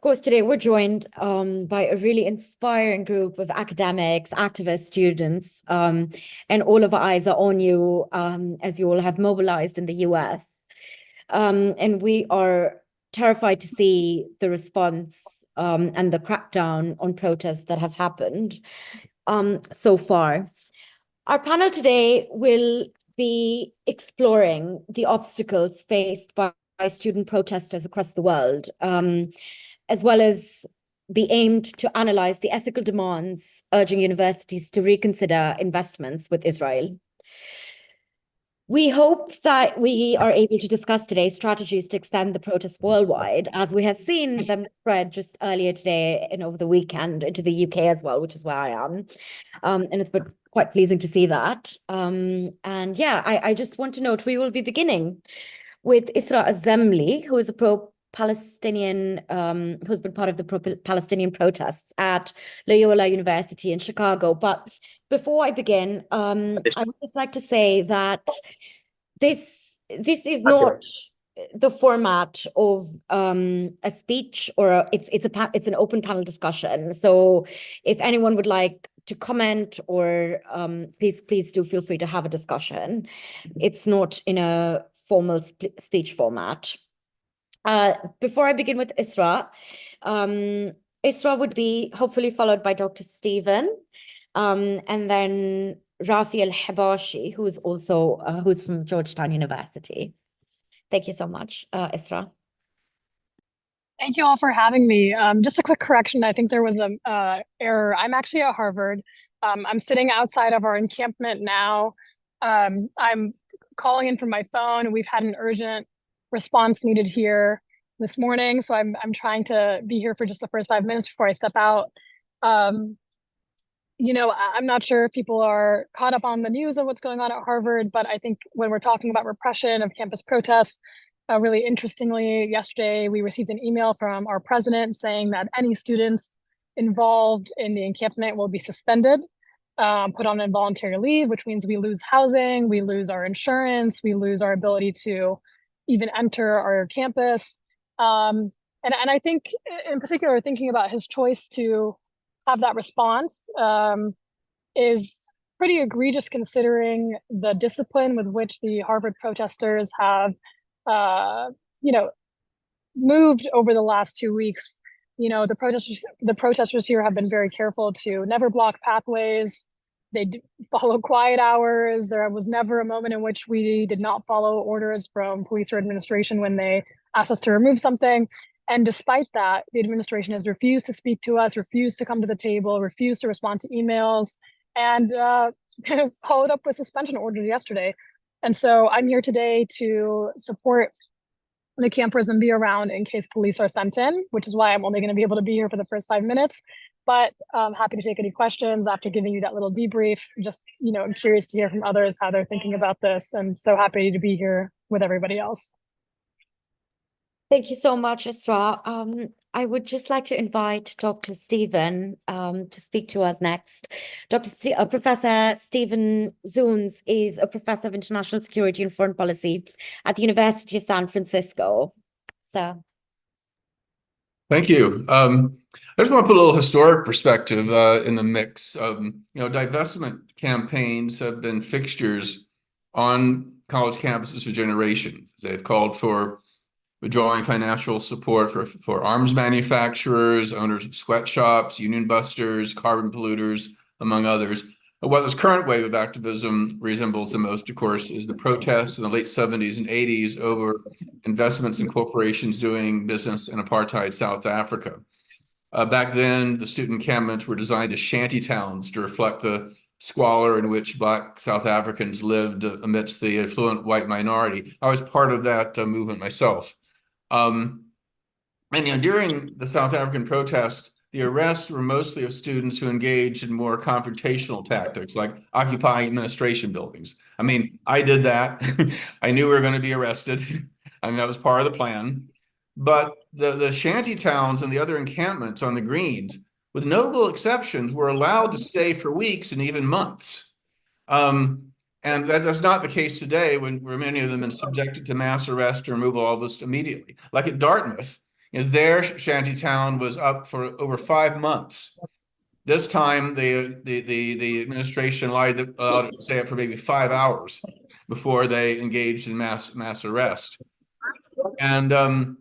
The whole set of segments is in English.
course, today we're joined by a really inspiring group of academics, activists, students, and all of our eyes are on you as you all have mobilized in the US. And we are terrified to see the response and the crackdown on protests that have happened so far. Our panel today will be exploring the obstacles faced by student protesters across the world, as well as be aimed to analyze the ethical demands urging universities to reconsider investments with Israel. We hope that we are able to discuss today strategies to extend the protests worldwide, as we have seen them spread just earlier today and over the weekend into the UK as well, which is where I am. And it's been quite pleasing to see that. And yeah, I just want to note we will be beginning with Isra Azemli, who is a pro-Palestinian, who's been part of the pro-Palestinian protests at Loyola University in Chicago. But before I begin, I would just like to say that this is not the format of a speech or it's an open panel discussion. So if anyone would like to comment or please do feel free to have a discussion. It's not in a formal speech format. Before I begin with Isra, Isra would be hopefully followed by Dr. Stephen, and then Rafi Al-Habashi, who's also who's from Georgetown University. Thank you so much, Isra. Thank you all for having me. Just a quick correction. I think there was an error. I'm actually at Harvard. I'm sitting outside of our encampment now. I'm calling in from my phone. We've had an urgent response needed here this morning, so I'm trying to be here for just the first 5 minutes before I step out. You know, I'm not sure if people are caught up on the news of what's going on at Harvard, but I think when we're talking about repression of campus protests, really interestingly, yesterday we received an email from our president saying that any students involved in the encampment will be suspended, put on involuntary leave, which means we lose housing, we lose our insurance, we lose our ability to even enter our campus. And I think in particular, thinking about his choice to have that response is pretty egregious considering the discipline with which the Harvard protesters have moved over the last 2 weeks. The protesters here have been very careful to never block pathways. They follow quiet hours. There was never a moment in which we did not follow orders from police or administration when they asked us to remove something. And despite that, the administration has refused to speak to us, refused to come to the table, refused to respond to emails, and kind of followed up with suspension orders yesterday. And so I'm here today to support the campers and be around in case police are sent in, which is why I'm only going to be able to be here for the first 5 minutes. But I'm happy to take any questions after giving you that little debrief. Just, I'm curious to hear from others how they're thinking about this, and so happy to be here with everybody else. Thank you so much, Isra. I would just like to invite Dr. Stephen to speak to us next. Professor Stephen Zunes is a professor of international security and foreign policy at the University of San Francisco. So, thank you. I just want to put a little historic perspective in the mix. Divestment campaigns have been fixtures on college campuses for generations. They've called for withdrawing financial support for arms manufacturers, owners of sweatshops, union busters, carbon polluters, among others. What this current wave of activism resembles the most, of course, is the protests in the late 70s and 80s over investments in corporations doing business in apartheid South Africa. Back then, the student encampments were designed as shanty towns to reflect the squalor in which Black South Africans lived amidst the affluent white minority. I was part of that movement myself. During the South African protests, the arrests were mostly of students who engaged in more confrontational tactics, like occupying administration buildings. I did that. I knew we were going to be arrested. That was part of the plan. But the shanty towns and the other encampments on the greens, with notable exceptions, were allowed to stay for weeks and even months. And that's not the case today, where many of them have been subjected to mass arrest or removal almost immediately. Like at Dartmouth, their shantytown was up for over 5 months. This time, the administration allowed it to stay up for maybe 5 hours before they engaged in mass arrest. And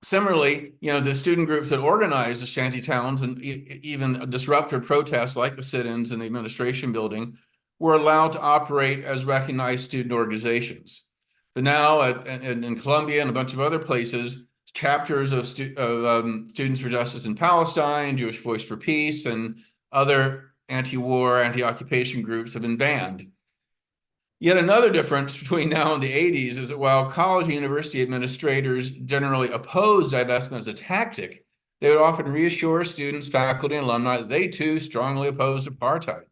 similarly, the student groups that organized the shantytowns and even disrupted protests like the sit-ins in the administration building were allowed to operate as recognized student organizations. But now in Colombia and a bunch of other places, chapters of Students for Justice in Palestine, Jewish Voice for Peace, and other anti-war, anti-occupation groups have been banned. Yet another difference between now and the 80s is that while college and university administrators generally oppose divestment as a tactic, they would often reassure students, faculty, and alumni that they too strongly opposed apartheid.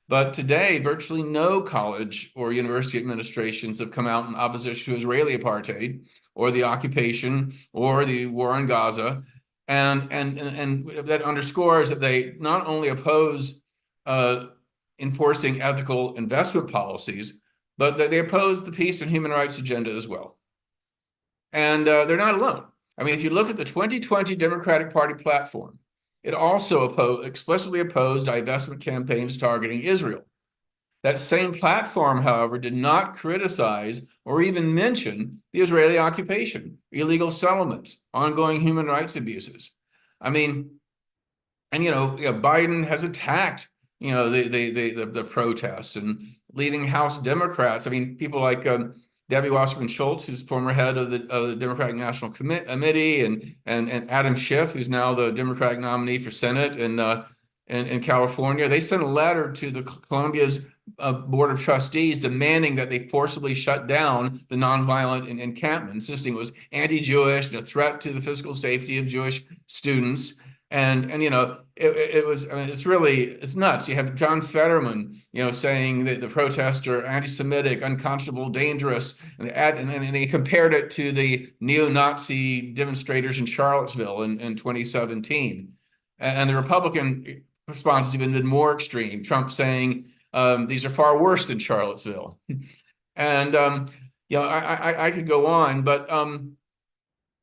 But today, virtually no college or university administrations have come out in opposition to Israeli apartheid or the occupation or the war in Gaza. And that underscores that they not only oppose enforcing ethical investment policies, but that they oppose the peace and human rights agenda as well. And they're not alone. I mean, if you look at the 2020 Democratic Party platform, it also explicitly opposed divestment campaigns targeting Israel. That same platform, however, did not criticize or even mention the Israeli occupation, illegal settlements, ongoing human rights abuses. I mean, and Biden has attacked the protests and leading House Democrats. I mean, people like Debbie Wasserman Schultz, who's former head of the Democratic National Committee, and Adam Schiff, who's now the Democratic nominee for Senate in California. They sent a letter to the Columbia's Board of Trustees demanding that they forcibly shut down the nonviolent encampment, insisting it was anti-Jewish and a threat to the physical safety of Jewish students. And it was, I mean, it's nuts. You have John Fetterman, saying that the protests are anti-Semitic, unconscionable, dangerous, and they compared it to the neo-Nazi demonstrators in Charlottesville in 2017. And the Republican response has even been more extreme. Trump saying these are far worse than Charlottesville. And I could go on, but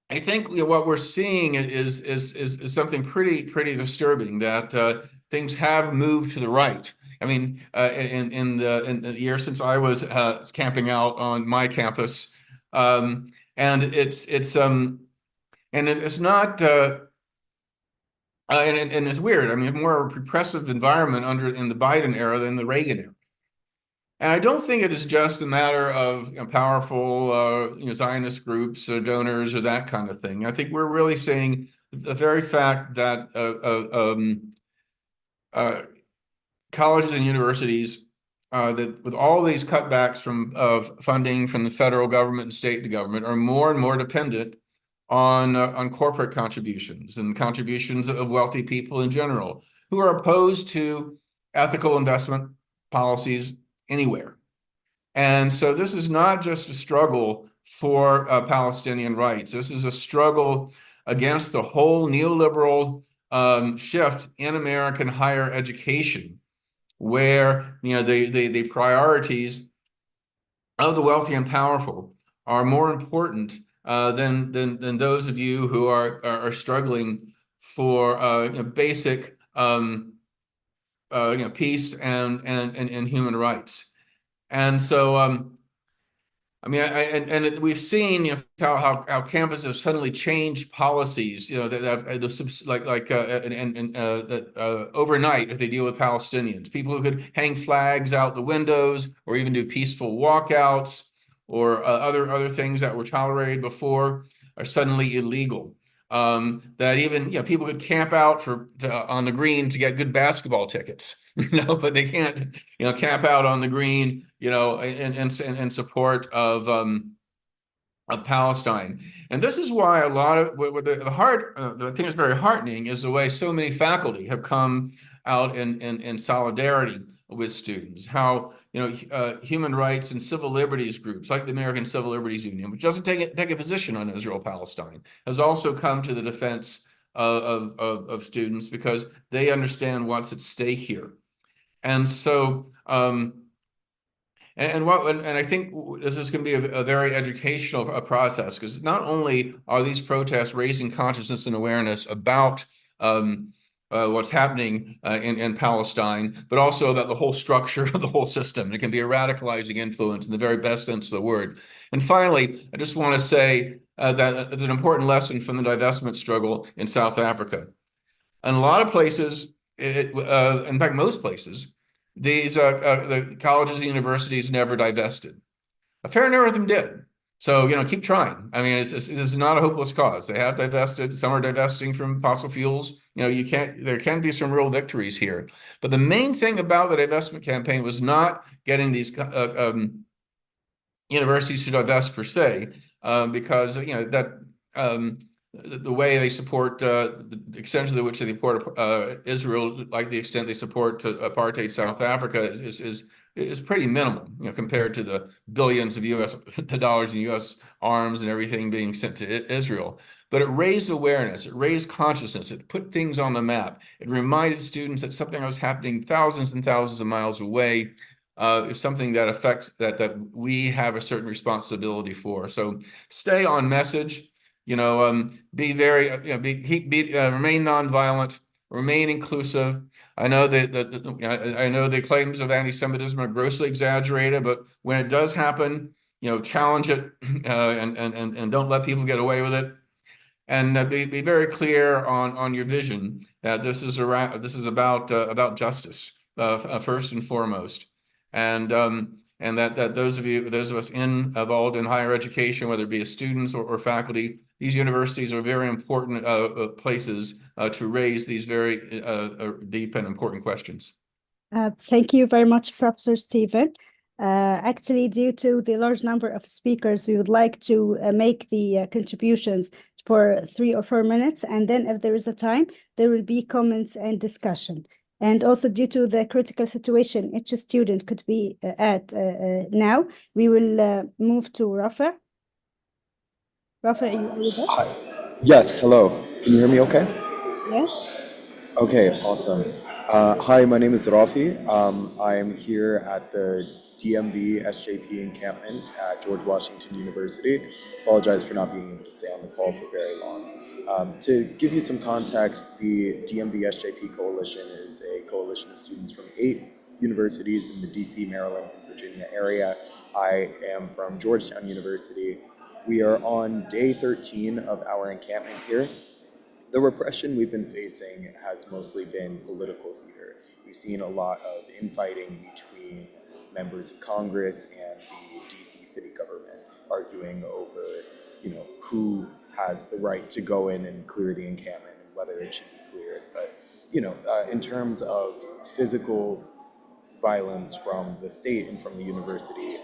I think what we're seeing is something pretty disturbing, that things have moved to the right. I mean, in the year since I was camping out on my campus, and it's not. And it's weird. I mean, more of a repressive environment in the Biden era than the Reagan era. And I don't think it is just a matter of powerful Zionist groups or donors or that kind of thing. I think we're really seeing the very fact that colleges and universities, that with all these cutbacks of funding from the federal government and state government, are more and more dependent on corporate contributions and contributions of wealthy people in general, who are opposed to ethical investment policies anywhere. And so this is not just a struggle for Palestinian rights. This is a struggle against the whole neoliberal shift in American higher education, where the priorities of the wealthy and powerful are more important than those of you who are struggling for basic peace and human rights. And so I mean, we've seen how campuses have suddenly changed policies, overnight if they deal with Palestinians. People who could hang flags out the windows or even do peaceful walkouts or other things that were tolerated before are suddenly illegal. That even people could camp out on the green to get good basketball tickets, but they can't camp out on the green in support of Palestine. And this is why a lot of the thing that's very heartening is the way so many faculty have come out in solidarity with students. How human rights and civil liberties groups like the American Civil Liberties Union, which doesn't take a position on Israel-Palestine, has also come to the defense of students because they understand what's at stake here. And so And I think this is going to be a very educational process, because not only are these protests raising consciousness and awareness about what's happening in Palestine, but also about the whole structure of the whole system. It can be a radicalizing influence in the very best sense of the word. And finally, I just want to say that it's an important lesson from the divestment struggle in South Africa. In a lot of places, in fact, most places, the colleges and universities never divested. A fair number of them did. So, keep trying. I mean, this is not a hopeless cause. They have divested. Some are divesting from fossil fuels. There can be some real victories here. But the main thing about the divestment campaign was not getting these universities to divest per se, because the way they support the extent to which they support Israel, like the extent they support apartheid South Africa, is pretty minimal, compared to the billions of dollars in U.S. arms and everything being sent to Israel. But it raised awareness, it raised consciousness, it put things on the map. It reminded students that something was happening thousands and thousands of miles away. Is something that affects that we have a certain responsibility for. So stay on message. Be very, remain nonviolent, remain inclusive. I know I know the claims of anti-Semitism are grossly exaggerated, but when it does happen, challenge it, and don't let people get away with it. And be very clear on your vision that this is about justice first and foremost, and that those of us involved in higher education, whether it be as students or faculty, these universities are very important places to raise these very deep and important questions. Thank you very much, Professor Stephen. Actually, due to the large number of speakers, we would like to make the contributions for 3 or 4 minutes, and then if there is a time, there will be comments and discussion. And also due to the critical situation each student could be at now, we will move to Rafa. Rafa, are you with us? Hi. Yes, hello. Can you hear me okay? Yes. Okay, awesome. Hi, my name is Rafi. I'm here at the DMV SJP encampment at George Washington University. Apologize for not being able to stay on the call for very long. To give you some context, the DMV SJP Coalition is a coalition of students from 8 universities in the DC, Maryland, and Virginia area. I am from Georgetown University. We are on day 13 of our encampment here. The repression we've been facing has mostly been political theater. We've seen a lot of infighting between members of Congress and the DC city government, arguing over, who has the right to go in and clear the encampment and whether it should be cleared. But, in terms of physical violence from the state and from the university,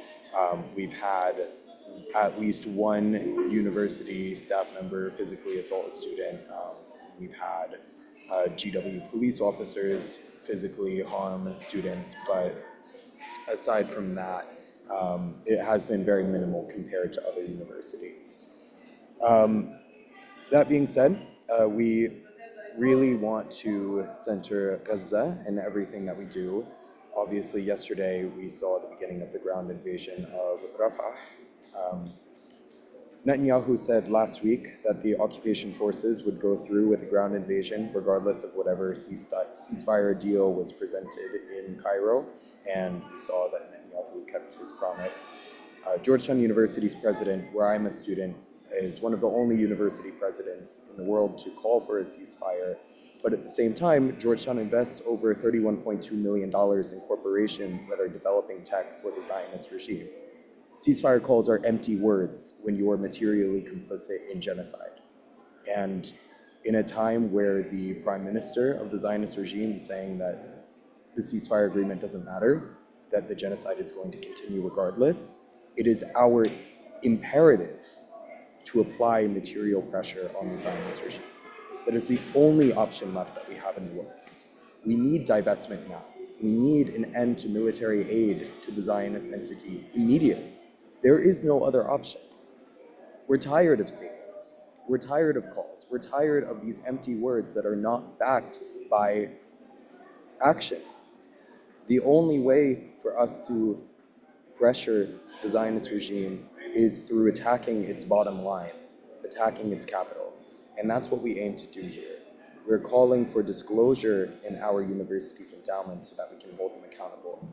we've had at least one university staff member physically assault a student. We've had GW police officers physically harm students, but aside from that, it has been very minimal compared to other universities. That being said, we really want to center Gaza in everything that we do. Obviously, yesterday we saw the beginning of the ground invasion of Rafah. Netanyahu said last week that the occupation forces would go through with the ground invasion regardless of whatever ceasefire deal was presented in Cairo, and we saw that Netanyahu kept his promise. Georgetown University's president, where I'm a student, is one of the only university presidents in the world to call for a ceasefire, but at the same time, Georgetown invests over $31.2 million in corporations that are developing tech for the Zionist regime. Ceasefire calls are empty words when you are materially complicit in genocide. And in a time where the prime minister of the Zionist regime is saying that the ceasefire agreement doesn't matter, that the genocide is going to continue regardless, it is our imperative to apply material pressure on the Zionist regime. That is the only option left that we have in the West. We need divestment now. We need an end to military aid to the Zionist entity immediately. There is no other option. We're tired of statements. We're tired of calls. We're tired of these empty words that are not backed by action. The only way for us to pressure the Zionist regime is through attacking its bottom line, attacking its capital. And that's what we aim to do here. We're calling for disclosure in our university's endowments so that we can hold them accountable.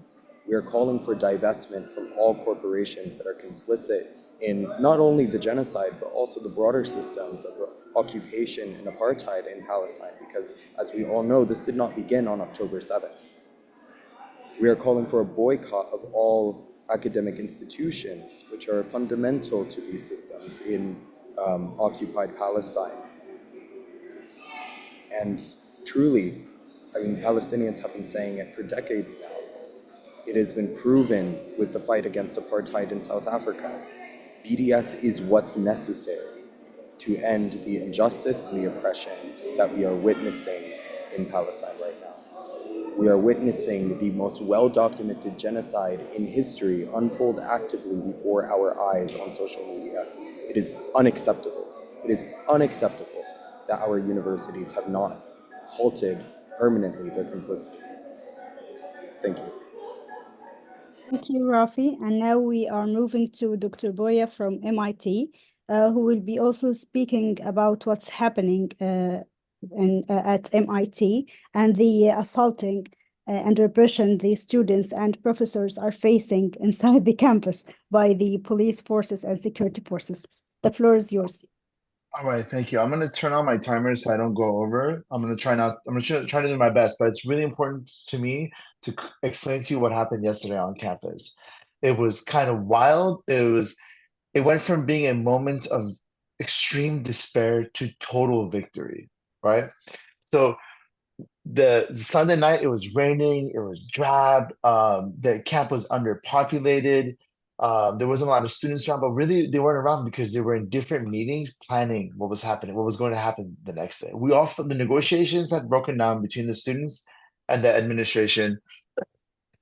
We are calling for divestment from all corporations that are complicit in not only the genocide, but also the broader systems of occupation and apartheid in Palestine, because as we all know, this did not begin on October 7th. We are calling for a boycott of all academic institutions, which are fundamental to these systems in occupied Palestine. And truly, I mean, Palestinians have been saying it for decades now. It has been proven with the fight against apartheid in South Africa. BDS is what's necessary to end the injustice and the oppression that we are witnessing in Palestine right now. We are witnessing the most well-documented genocide in history unfold actively before our eyes on social media. It is unacceptable. It is unacceptable that our universities have not halted permanently their complicity. Thank you. Thank you, Rafi. And now we are moving to Dr. Boya from MIT, who will be also speaking about what's happening at MIT and the assaulting and repression the students and professors are facing inside the campus by the police forces and security forces. The floor is yours. All right, thank you. I'm going to turn on my timer so I don't go over. I'm going to try to do my best, but it's really important to me to explain to you what happened yesterday on campus. It was kind of wild. It went from being a moment of extreme despair to total victory, right? So the Sunday night, it was raining, it was drab, the camp was underpopulated, there wasn't a lot of students around, but really they weren't around because they were in different meetings planning what was happening, what was going to happen the next day. The negotiations had broken down between the students and the administration,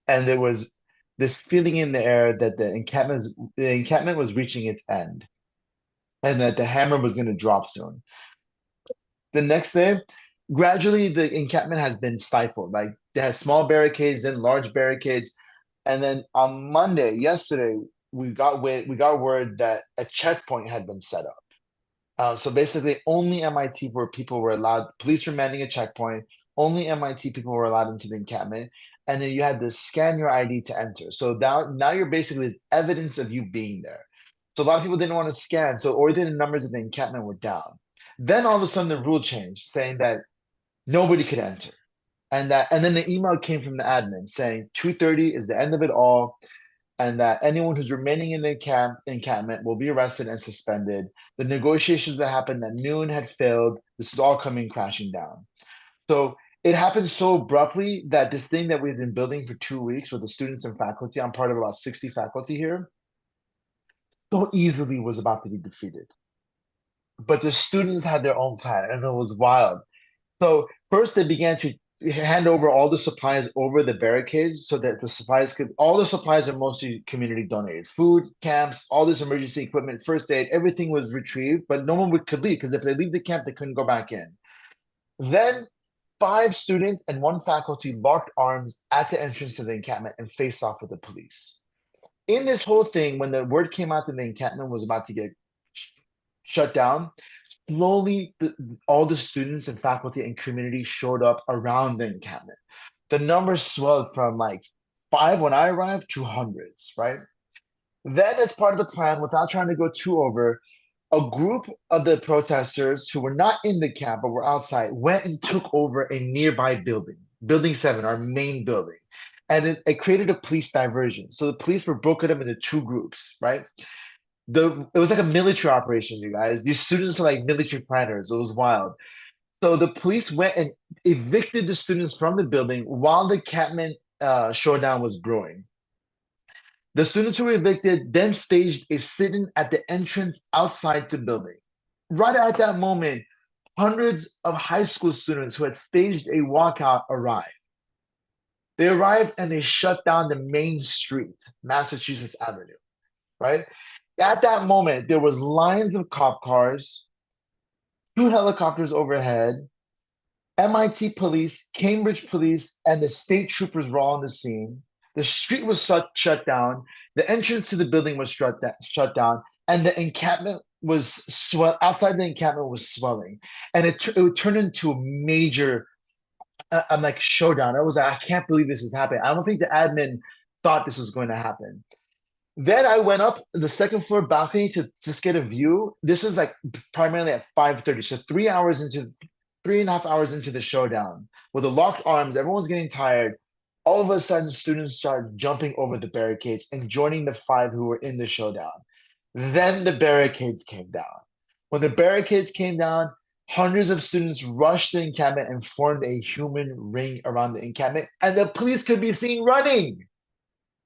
and there was this feeling in the air that the encampment was reaching its end, and that the hammer was going to drop soon. The next day, gradually the encampment has been stifled. Like they had small barricades, then large barricades, and then on Monday, yesterday, we got word that a checkpoint had been set up. So basically, only MIT people were allowed. Police were manning a checkpoint. Only MIT people were allowed into the encampment, and then you had to scan your ID to enter. So now you're basically evidence of you being there. So a lot of people didn't want to scan, so ordinary numbers of the encampment were down. Then all of a sudden the rule changed, saying that nobody could enter. And then the email came from the admin saying 2:30 is the end of it all, and that anyone who's remaining in the encampment will be arrested and suspended. The negotiations that happened at noon had failed. This is all coming crashing down. So it happened so abruptly that this thing that we've been building for 2 weeks with the students and faculty, I'm part of about 60 faculty here, so easily was about to be defeated. But the students had their own plan, and it was wild. So first they began to hand over all the supplies over the barricades so that all the supplies are mostly community donated. Food, camps, all this emergency equipment, first aid, everything was retrieved, but no one could leave because if they leave the camp, they couldn't go back in. Then 5 students and 1 faculty locked arms at the entrance to the encampment and faced off with the police. In this whole thing, when the word came out that the encampment was about to get shut down, slowly all the students and faculty and community showed up around the encampment. The numbers swelled from like 5 when I arrived to hundreds, right? Then, as part of the plan, without trying to go too over, a group of the protesters who were not in the camp but were outside went and took over a nearby building, Building 7, our main building. And it created a police diversion. So the police were broken up into 2 groups, right? It was like a military operation, you guys. These students are like military planners. It was wild. So the police went and evicted the students from the building while the encampment showdown was brewing. The students who were evicted then staged a sit-in at the entrance outside the building. Right at that moment, hundreds of high school students who had staged a walkout arrived. They arrived and they shut down the main street, Massachusetts Avenue, right? At that moment, there was lines of cop cars, 2 helicopters overhead, MIT police, Cambridge police, and the state troopers were all on the scene. The street was shut down. The entrance to the building was shut down, and the encampment was outside the encampment was swelling, and it turned into a major I'm like showdown. I was like, I can't believe this is happening. I don't think the admin thought this was going to happen. Then I went up the second floor balcony to just get a view. This is like primarily at 5:30. So 3 hours into 3.5 hours into the showdown with the locked arms, everyone's getting tired. All of a sudden, students start jumping over the barricades and joining the 5 who were in the showdown. Then the barricades came down. When the barricades came down, hundreds of students rushed the encampment and formed a human ring around the encampment, and the police could be seen running.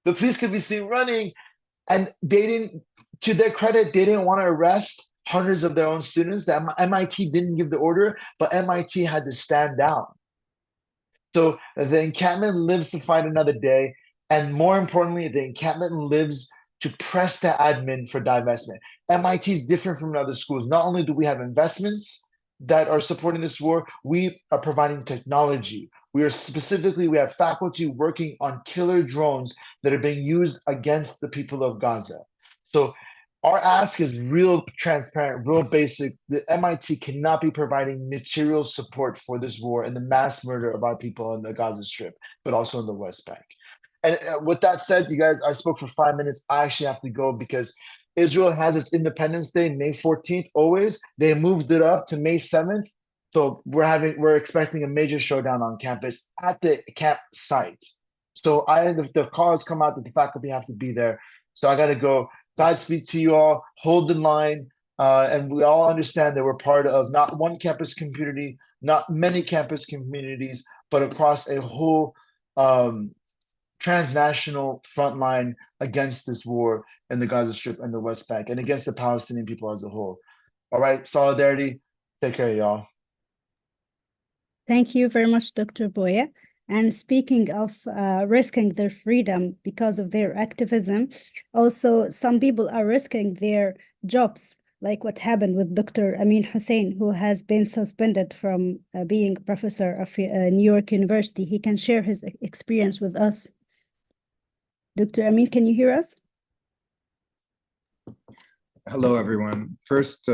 The police could be seen running, and they didn't, to their credit, they didn't want to arrest hundreds of their own students. The MIT didn't give the order, but MIT had to stand down. So the encampment lives to fight another day, and more importantly, the encampment lives to press the admin for divestment. MIT is different from other schools. Not only do we have investments that are supporting this war, we are providing technology. We have faculty working on killer drones that are being used against the people of Gaza. So our ask is real transparent, real basic. The MIT cannot be providing material support for this war and the mass murder of our people in the Gaza Strip, but also in the West Bank. And with that said, you guys, I spoke for 5 minutes. I actually have to go because Israel has its Independence Day, May 14th, always. They moved it up to May 7th. So we're expecting a major showdown on campus at the campsite. So the call has come out that the faculty have to be there. So I got to go. Godspeed to you all. Hold the line. And we all understand that we're part of not one campus community, not many campus communities, but across a whole transnational front line against this war in the Gaza Strip and the West Bank and against the Palestinian people as a whole. All right, solidarity. Take care, y'all. Thank you very much, Dr. Boya. And speaking of risking their freedom because of their activism, also some people are risking their jobs, like what happened with Dr. Amin Hussein, who has been suspended from being a professor of New York University. He can share his experience with us. Dr. Amin, can you hear us? Hello, everyone. First,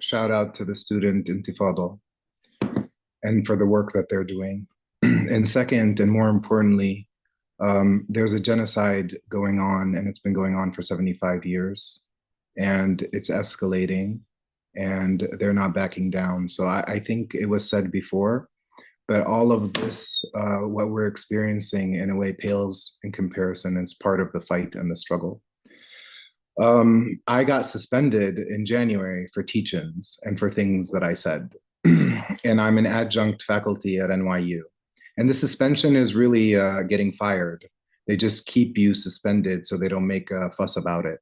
shout out to the student Intifada and for the work that they're doing. And second, and more importantly, there's a genocide going on, and it's been going on for 75 years, and it's escalating, and they're not backing down. So I think it was said before, but all of this, what we're experiencing in a way pales in comparison. It's part of the fight and the struggle. I got suspended in January for teach-ins and for things that I said. And I'm an adjunct faculty at NYU. And the suspension is really getting fired. They just keep you suspended so they don't make a fuss about it.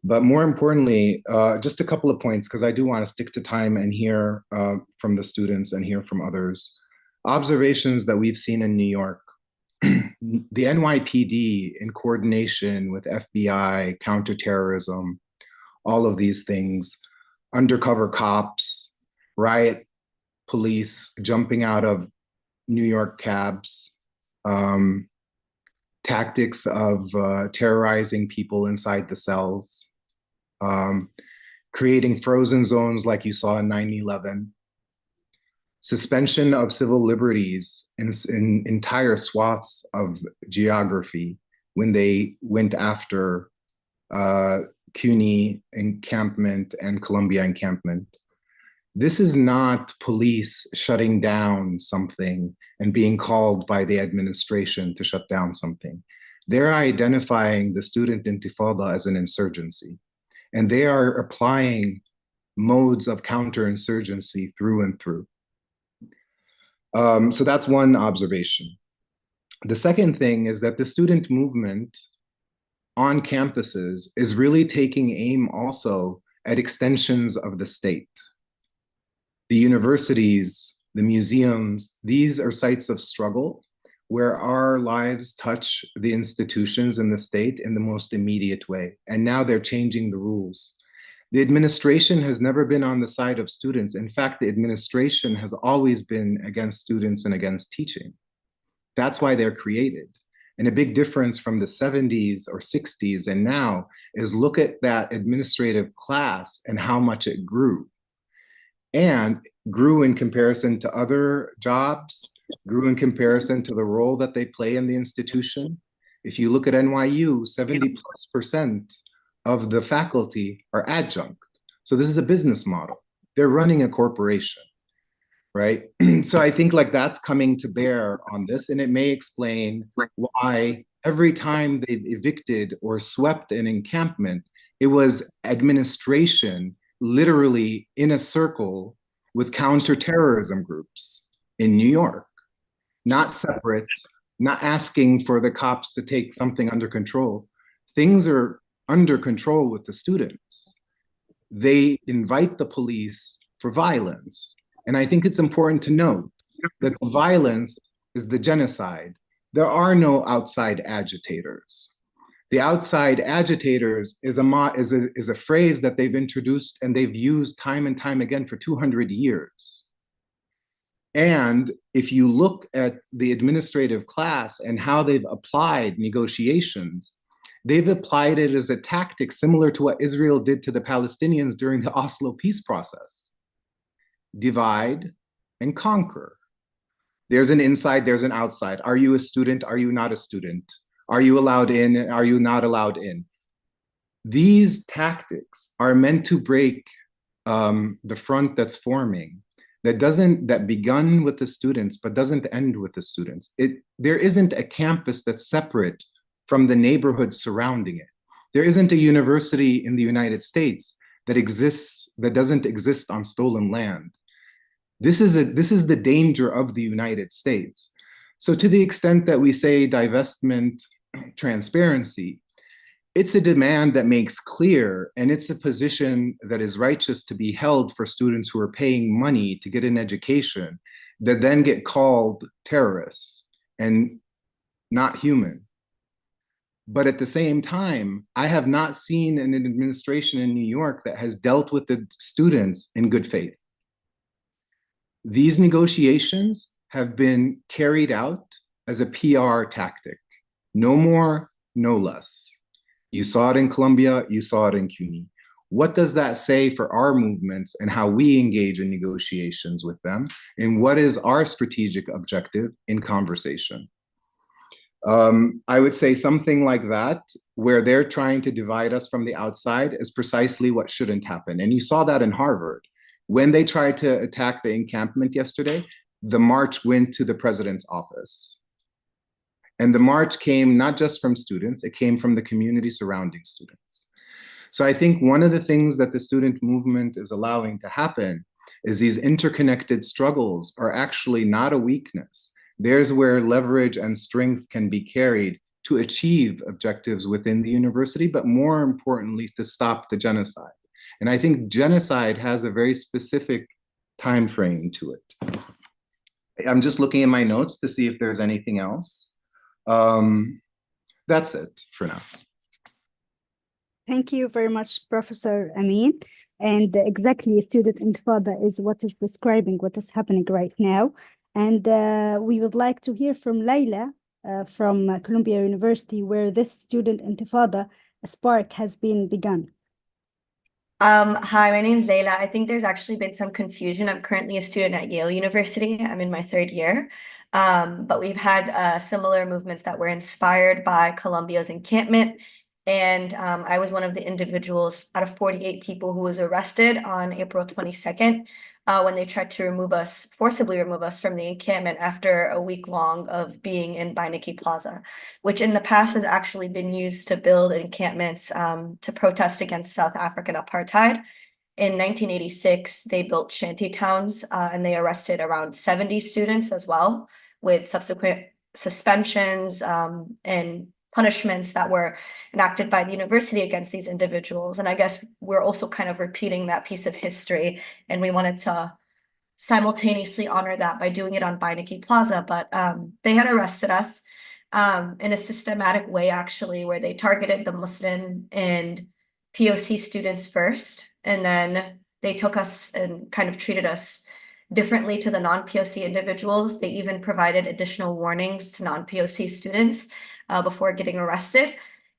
But more importantly, just a couple of points, because I do want to stick to time and hear from the students and hear from others. Observations that we've seen in New York. The NYPD, in coordination with FBI, counterterrorism, all of these things, undercover cops, riot police jumping out of New York cabs, tactics of terrorizing people inside the cells, creating frozen zones like you saw in 9/11, suspension of civil liberties in entire swaths of geography when they went after CUNY encampment and Columbia encampment. This is not police shutting down something and being called by the administration to shut down something. They're identifying the student intifada as an insurgency, and they are applying modes of counterinsurgency through and through. So that's one observation. The second thing is that the student movement on campuses is really taking aim also at extensions of the state. The universities, the museums, these are sites of struggle where our lives touch the institutions in the state in the most immediate way. And now they're changing the rules. The administration has never been on the side of students. In fact, the administration has always been against students and against teaching. That's why they're created. And a big difference from the 70s or 60s and now is look at that administrative class and how much it grew. And grew in comparison to other jobs, grew in comparison to the role that they play in the institution. If you look at NYU, 70+% of the faculty are adjunct. So this is a business model. They're running a corporation, right? So I think like that's coming to bear on this, and it may explain why every time they've evicted or swept an encampment, it was administration literally in a circle with counterterrorism groups in New York, not separate, not asking for the cops to take something under control. Things are under control with the students. They invite the police for violence. And I think it's important to note that the violence is the genocide. There are no outside agitators. The outside agitators is a phrase that they've introduced and they've used time and time again for 200 years. And if you look at the administrative class and how they've applied negotiations, they've applied it as a tactic similar to what Israel did to the Palestinians during the Oslo peace process. Divide and conquer. There's an inside, there's an outside. Are you a student? Are you not a student? Are you allowed in? Are you not allowed in? These tactics are meant to break the front that's forming, that begun with the students, but doesn't end with the students. There isn't a campus that's separate from the neighborhood surrounding it. There isn't a university in the United States that doesn't exist on stolen land. This is the danger of the United States. So to the extent that we say divestment, transparency, it's a demand that makes clear, and it's a position that is righteous to be held for students who are paying money to get an education that then get called terrorists and not human. But at the same time, I have not seen an administration in New York that has dealt with the students in good faith. These negotiations have been carried out as a PR tactic. No more, no less. You saw it in Colombia, you saw it in CUNY. What does that say for our movements and how we engage in negotiations with them? And what is our strategic objective in conversation? I would say something like that, where they're trying to divide us from the outside, is precisely what shouldn't happen. And you saw that in Harvard. When they tried to attack the encampment yesterday, the march went to the president's office. And the march came not just from students, it came from the community surrounding students. So I think one of the things that the student movement is allowing to happen is these interconnected struggles are actually not a weakness. There's where leverage and strength can be carried to achieve objectives within the university, but more importantly, to stop the genocide. And I think genocide has a very specific time frame to it. I'm just looking at my notes to see if there's anything else. That's it for now. Thank you very much, Professor Amin. And exactly, student intifada is what is describing what is happening right now. And we would like to hear from Layla from Columbia University, where this student intifada spark has been begun. Hi, my name is Layla. I think there's actually been some confusion. I'm currently a student at Yale University. I'm in my third year. But we've had similar movements that were inspired by Columbia's encampment. And I was one of the individuals out of 48 people who was arrested on April 22nd when they tried to forcibly remove us from the encampment after a week long of being in Beinecke Plaza, which in the past has actually been used to build encampments to protest against South African apartheid. In 1986, they built shanty towns and they arrested around 70 students as well, with subsequent suspensions and punishments that were enacted by the university against these individuals. And I guess we're also kind of repeating that piece of history, and we wanted to simultaneously honor that by doing it on Beinecke Plaza. But they had arrested us in a systematic way, actually, where they targeted the Muslim and POC students first, and then they took us and kind of treated us differently to the non-POC individuals. They even provided additional warnings to non-POC students before getting arrested.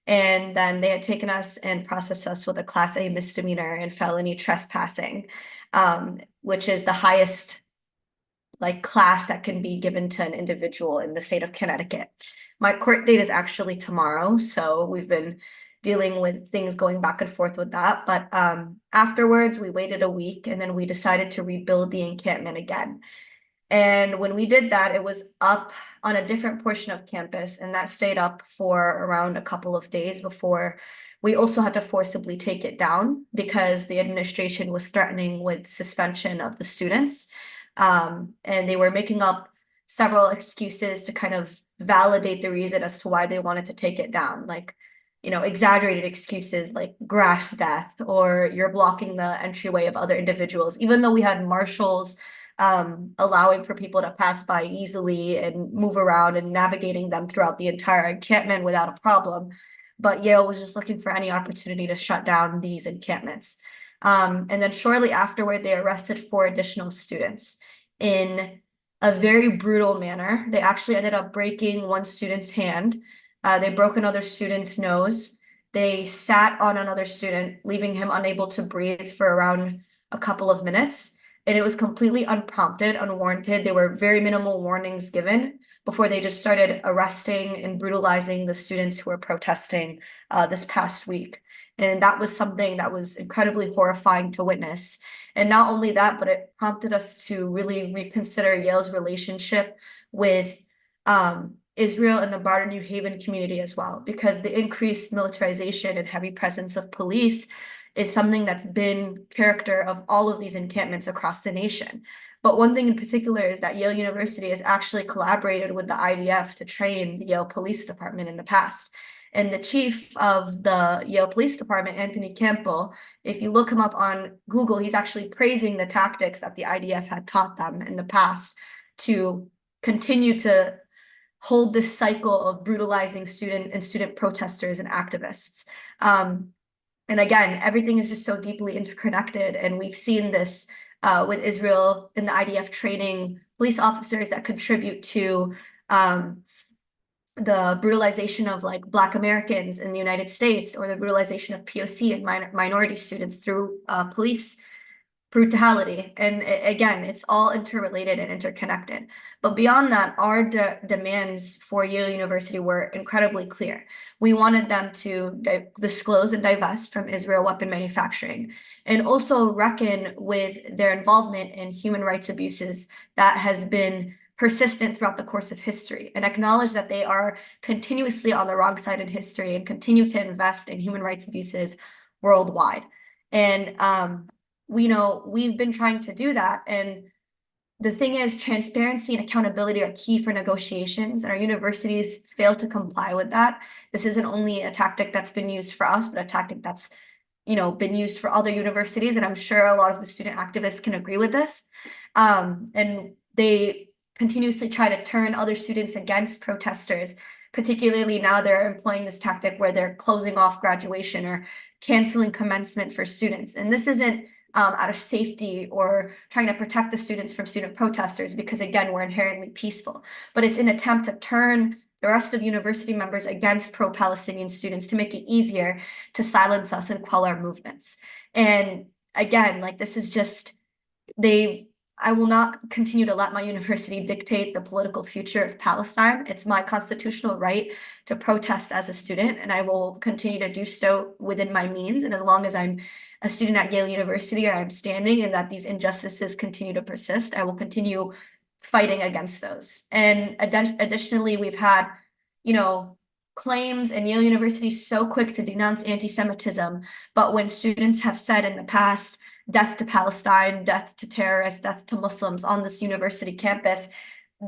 And then they had taken us and processed us with a Class A misdemeanor and felony trespassing, which is the highest class that can be given to an individual in the state of Connecticut. My court date is actually tomorrow, so we've been dealing with things going back and forth with that. But afterwards, we waited a week and then we decided to rebuild the encampment again. And when we did that, it was up on a different portion of campus, and that stayed up for around a couple of days before we also had to forcibly take it down because the administration was threatening with suspension of the students. And they were making up several excuses to kind of validate the reason as to why they wanted to take it down, like, you know, exaggerated excuses like grass death or you're blocking the entryway of other individuals, even though we had marshals allowing for people to pass by easily and move around and navigating them throughout the entire encampment without a problem. But Yale was just looking for any opportunity to shut down these encampments. And then shortly afterward, they arrested 4 additional students in a very brutal manner. They actually ended up breaking one student's hand. They broke another student's nose. They sat on another student, leaving him unable to breathe for around a couple of minutes. And it was completely unprompted, unwarranted. There were very minimal warnings given before they just started arresting and brutalizing the students who were protesting this past week. And that was something that was incredibly horrifying to witness. And not only that, but it prompted us to really reconsider Yale's relationship with Israel and the broader New Haven community as well, because the increased militarization and heavy presence of police is something that's been character of all of these encampments across the nation. But one thing in particular is that Yale University has actually collaborated with the IDF to train the Yale Police Department in the past. And the chief of the Yale Police Department, Anthony Campbell, if you look him up on Google, he's actually praising the tactics that the IDF had taught them in the past to continue to hold this cycle of brutalizing student protesters and activists. And again, everything is just so deeply interconnected. And we've seen this with Israel and the IDF training police officers that contribute to the brutalization of like Black Americans in the United States, or the brutalization of POC and minority students through police brutality. And again, it's all interrelated and interconnected. But beyond that, our demands for Yale University were incredibly clear. We wanted them to disclose and divest from Israel weapon manufacturing, and also reckon with their involvement in human rights abuses that has been persistent throughout the course of history, and acknowledge that they are continuously on the wrong side in history and continue to invest in human rights abuses worldwide. And we know we've been trying to do that. And the thing is, transparency and accountability are key for negotiations, and our universities fail to comply with that. This isn't only a tactic that's been used for us, but a tactic that's, you know, been used for other universities. And I'm sure a lot of the student activists can agree with this. And they continuously try to turn other students against protesters. Particularly now they're employing this tactic where they're closing off graduation or canceling commencement for students. And this isn't out of safety or trying to protect the students from student protesters, because again, we're inherently peaceful, but it's an attempt to turn the rest of university members against pro-Palestinian students to make it easier to silence us and quell our movements. And again, like, this is just, I will not continue to let my university dictate the political future of Palestine. It's my constitutional right to protest as a student, and I will continue to do so within my means. And as long as I'm a student at Yale University, or I'm standing and that these injustices continue to persist, I will continue fighting against those. And additionally, we've had, you know, claims, and Yale University is so quick to denounce anti-Semitism, but when students have said in the past, death to Palestine, death to terrorists, death to Muslims on this university campus,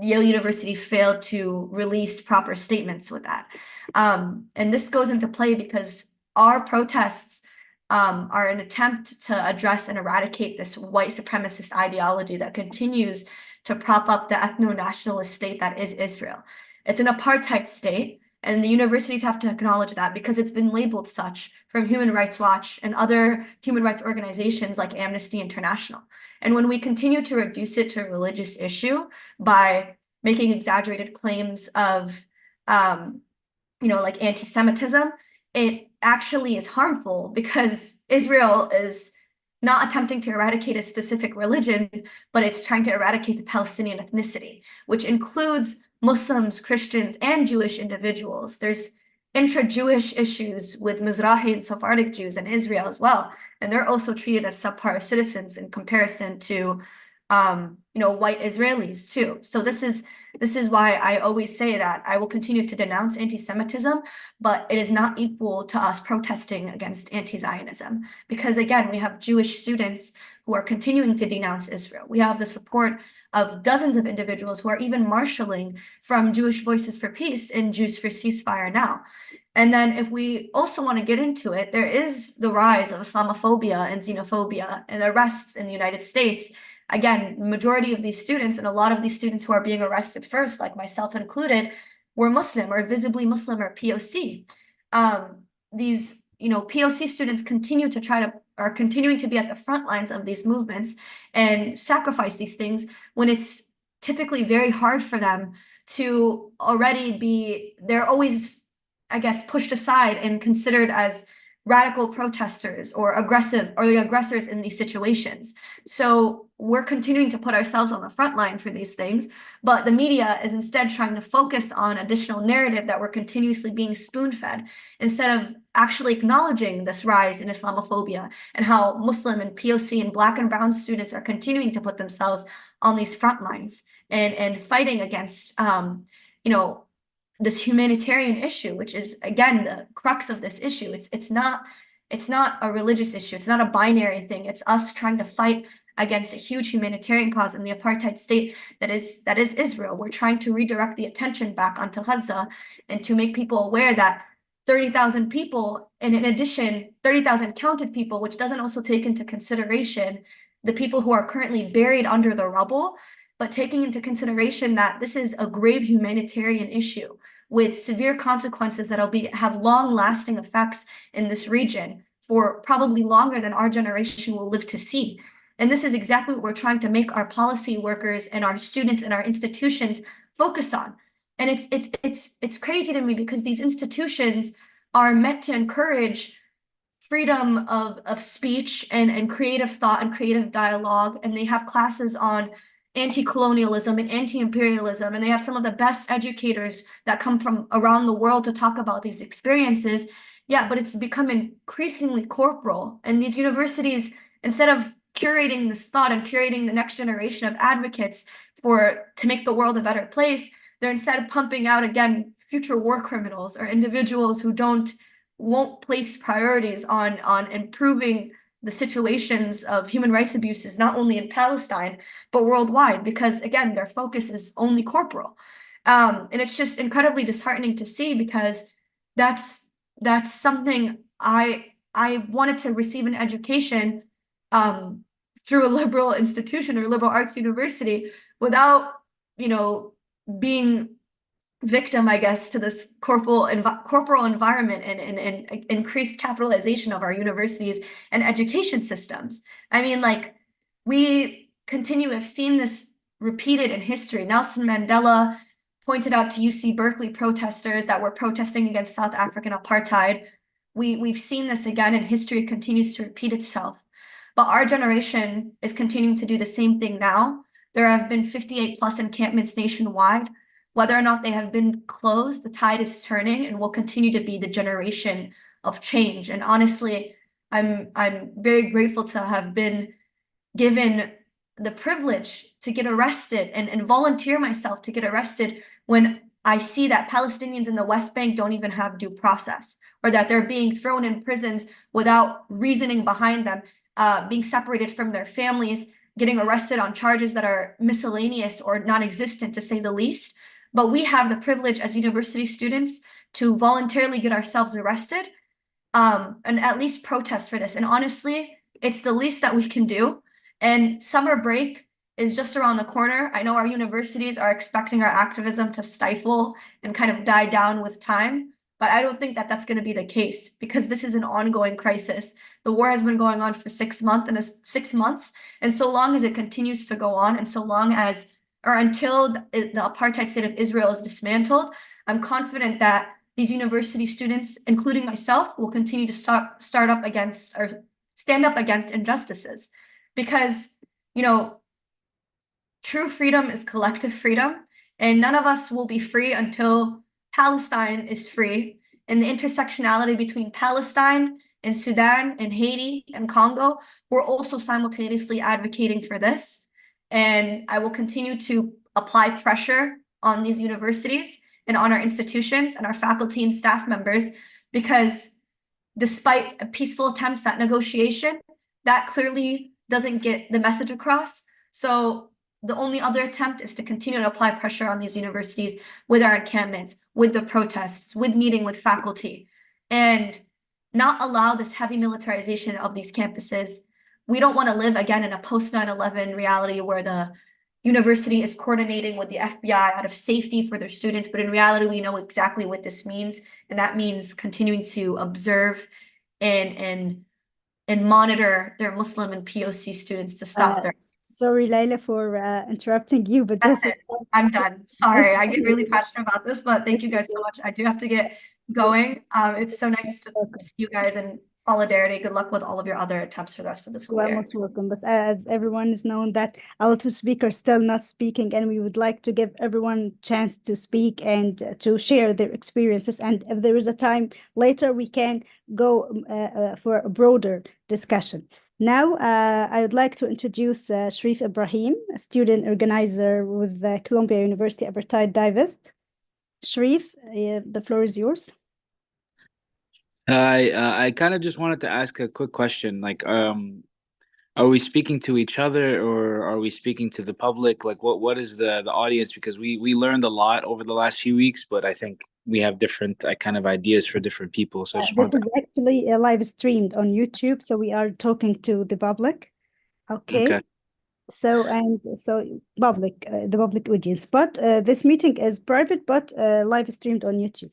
Yale University failed to release proper statements with that. And this goes into play because our protests are an attempt to address and eradicate this white supremacist ideology that continues to prop up the ethno-nationalist state that is Israel. It's an apartheid state, and the universities have to acknowledge that because it's been labeled such from Human Rights Watch and other human rights organizations like Amnesty International. And when we continue to reduce it to a religious issue by making exaggerated claims of, like anti-Semitism, it actually is harmful because Israel is not attempting to eradicate a specific religion, but it's trying to eradicate the Palestinian ethnicity, which includes Muslims, Christians, and Jewish individuals. There's intra-Jewish issues with Mizrahi and Sephardic Jews in Israel as well, and they're also treated as subpar citizens in comparison to, white Israelis too. So this is why I always say that I will continue to denounce anti-Semitism, but it is not equal to us protesting against anti-Zionism. Because again, we have Jewish students who are continuing to denounce Israel. We have the support of dozens of individuals who are even marshaling from Jewish Voices for Peace and Jews for Ceasefire now. And then if we also want to get into it, there is the rise of Islamophobia and xenophobia and arrests in the United States. Again, majority of these students and a lot of these students who are being arrested first, like myself included, were Muslim or visibly Muslim or POC. These, POC students are continuing to be at the front lines of these movements and sacrifice these things when it's typically very hard for them to they're always, I guess, pushed aside and considered as radical protesters or aggressive or the aggressors in these situations. So we're continuing to put ourselves on the front line for these things, but the media is instead trying to focus on additional narrative that we're continuously being spoon-fed instead of actually acknowledging this rise in Islamophobia and how Muslim and POC and Black and brown students are continuing to put themselves on these front lines and fighting against, this humanitarian issue, which is again the crux of this issue. It's not a religious issue. It's not a binary thing. It's us trying to fight against a huge humanitarian cause in the apartheid state that is Israel. We're trying to redirect the attention back onto Gaza and to make people aware that 30,000 people, and in addition, 30,000 counted people, which doesn't also take into consideration the people who are currently buried under the rubble, but taking into consideration that this is a grave humanitarian issue with severe consequences that'll have long-lasting effects in this region for probably longer than our generation will live to see. And this is exactly what we're trying to make our policy workers and our students and our institutions focus on. And it's crazy to me because these institutions are meant to encourage freedom of speech and creative thought and creative dialogue, and they have classes on anti-colonialism and anti-imperialism, and they have some of the best educators that come from around the world to talk about these experiences. Yeah, but it's become increasingly corporal, and these universities, instead of curating this thought and curating the next generation of advocates to make the world a better place, they're instead pumping out, again, future war criminals or individuals who won't place priorities on improving the situations of human rights abuses, not only in Palestine, but worldwide, because again, their focus is only corporal. And it's just incredibly disheartening to see because that's something I wanted to receive an education through a liberal institution or liberal arts university without, being victim, I guess, to this corporal environment and increased capitalization of our universities and education systems. I mean, we have seen this repeated in history. Nelson Mandela pointed out to UC Berkeley protesters that were protesting against South African apartheid. We've seen this again, and history continues to repeat itself. But our generation is continuing to do the same thing now. There have been 58 plus encampments nationwide. Whether or not they have been closed, the tide is turning and will continue to be the generation of change. And honestly, I'm very grateful to have been given the privilege to get arrested and volunteer myself to get arrested when I see that Palestinians in the West Bank don't even have due process, or that they're being thrown in prisons without reasoning behind them, being separated from their families, getting arrested on charges that are miscellaneous or non-existent, to say the least. But we have the privilege as university students to voluntarily get ourselves arrested and at least protest for this. And honestly, it's the least that we can do. And summer break is just around the corner. I know our universities are expecting our activism to stifle and kind of die down with time, but I don't think that that's going to be the case because this is an ongoing crisis The war has been going on for 6 months, and so long as it continues to go on, and so long as or until the apartheid state of Israel is dismantled, I'm confident that these university students, including myself, will continue to stand up against injustices, because true freedom is collective freedom, and none of us will be free until Palestine is free. And the intersectionality between Palestine and Sudan and Haiti and Congo, we're also simultaneously advocating for this. And I will continue to apply pressure on these universities and on our institutions and our faculty and staff members, because despite peaceful attempts at negotiation, that clearly doesn't get the message across. So the only other attempt is to continue to apply pressure on these universities with our encampments, with the protests, with meeting with faculty, and not allow this heavy militarization of these campuses. We don't want to live again in a post 9/11 reality where the university is coordinating with the FBI out of safety for their students, but in reality, we know exactly what this means, and that means continuing to observe and monitor their Muslim and POC students to stop their. Sorry, Layla, for interrupting you, but That's just it. I'm done. Sorry, I get really passionate about this, but thank you guys so much. I do have to get going. It's so nice to see you guys in solidarity. Good luck with all of your other attempts for the rest of the you school are year. most welcome. But as everyone is known that a lot of speakers still not speaking, and we would like to give everyone chance to speak and to share their experiences. And if there is a time later, we can go for a broader discussion. Now, I would like to introduce Sharif Ibrahim, a student organizer with Columbia University Apartheid Divest. Sharif, the floor is yours. I kind of just wanted to ask a quick question. Like, are we speaking to each other, or are we speaking to the public? Like, what is the audience? Because we learned a lot over the last few weeks, but I think we have different kind of ideas for different people. So I just This wanted is actually live streamed on YouTube, so we are talking to the public. Okay. Okay. So public, the public audience, but this meeting is private, but live streamed on YouTube.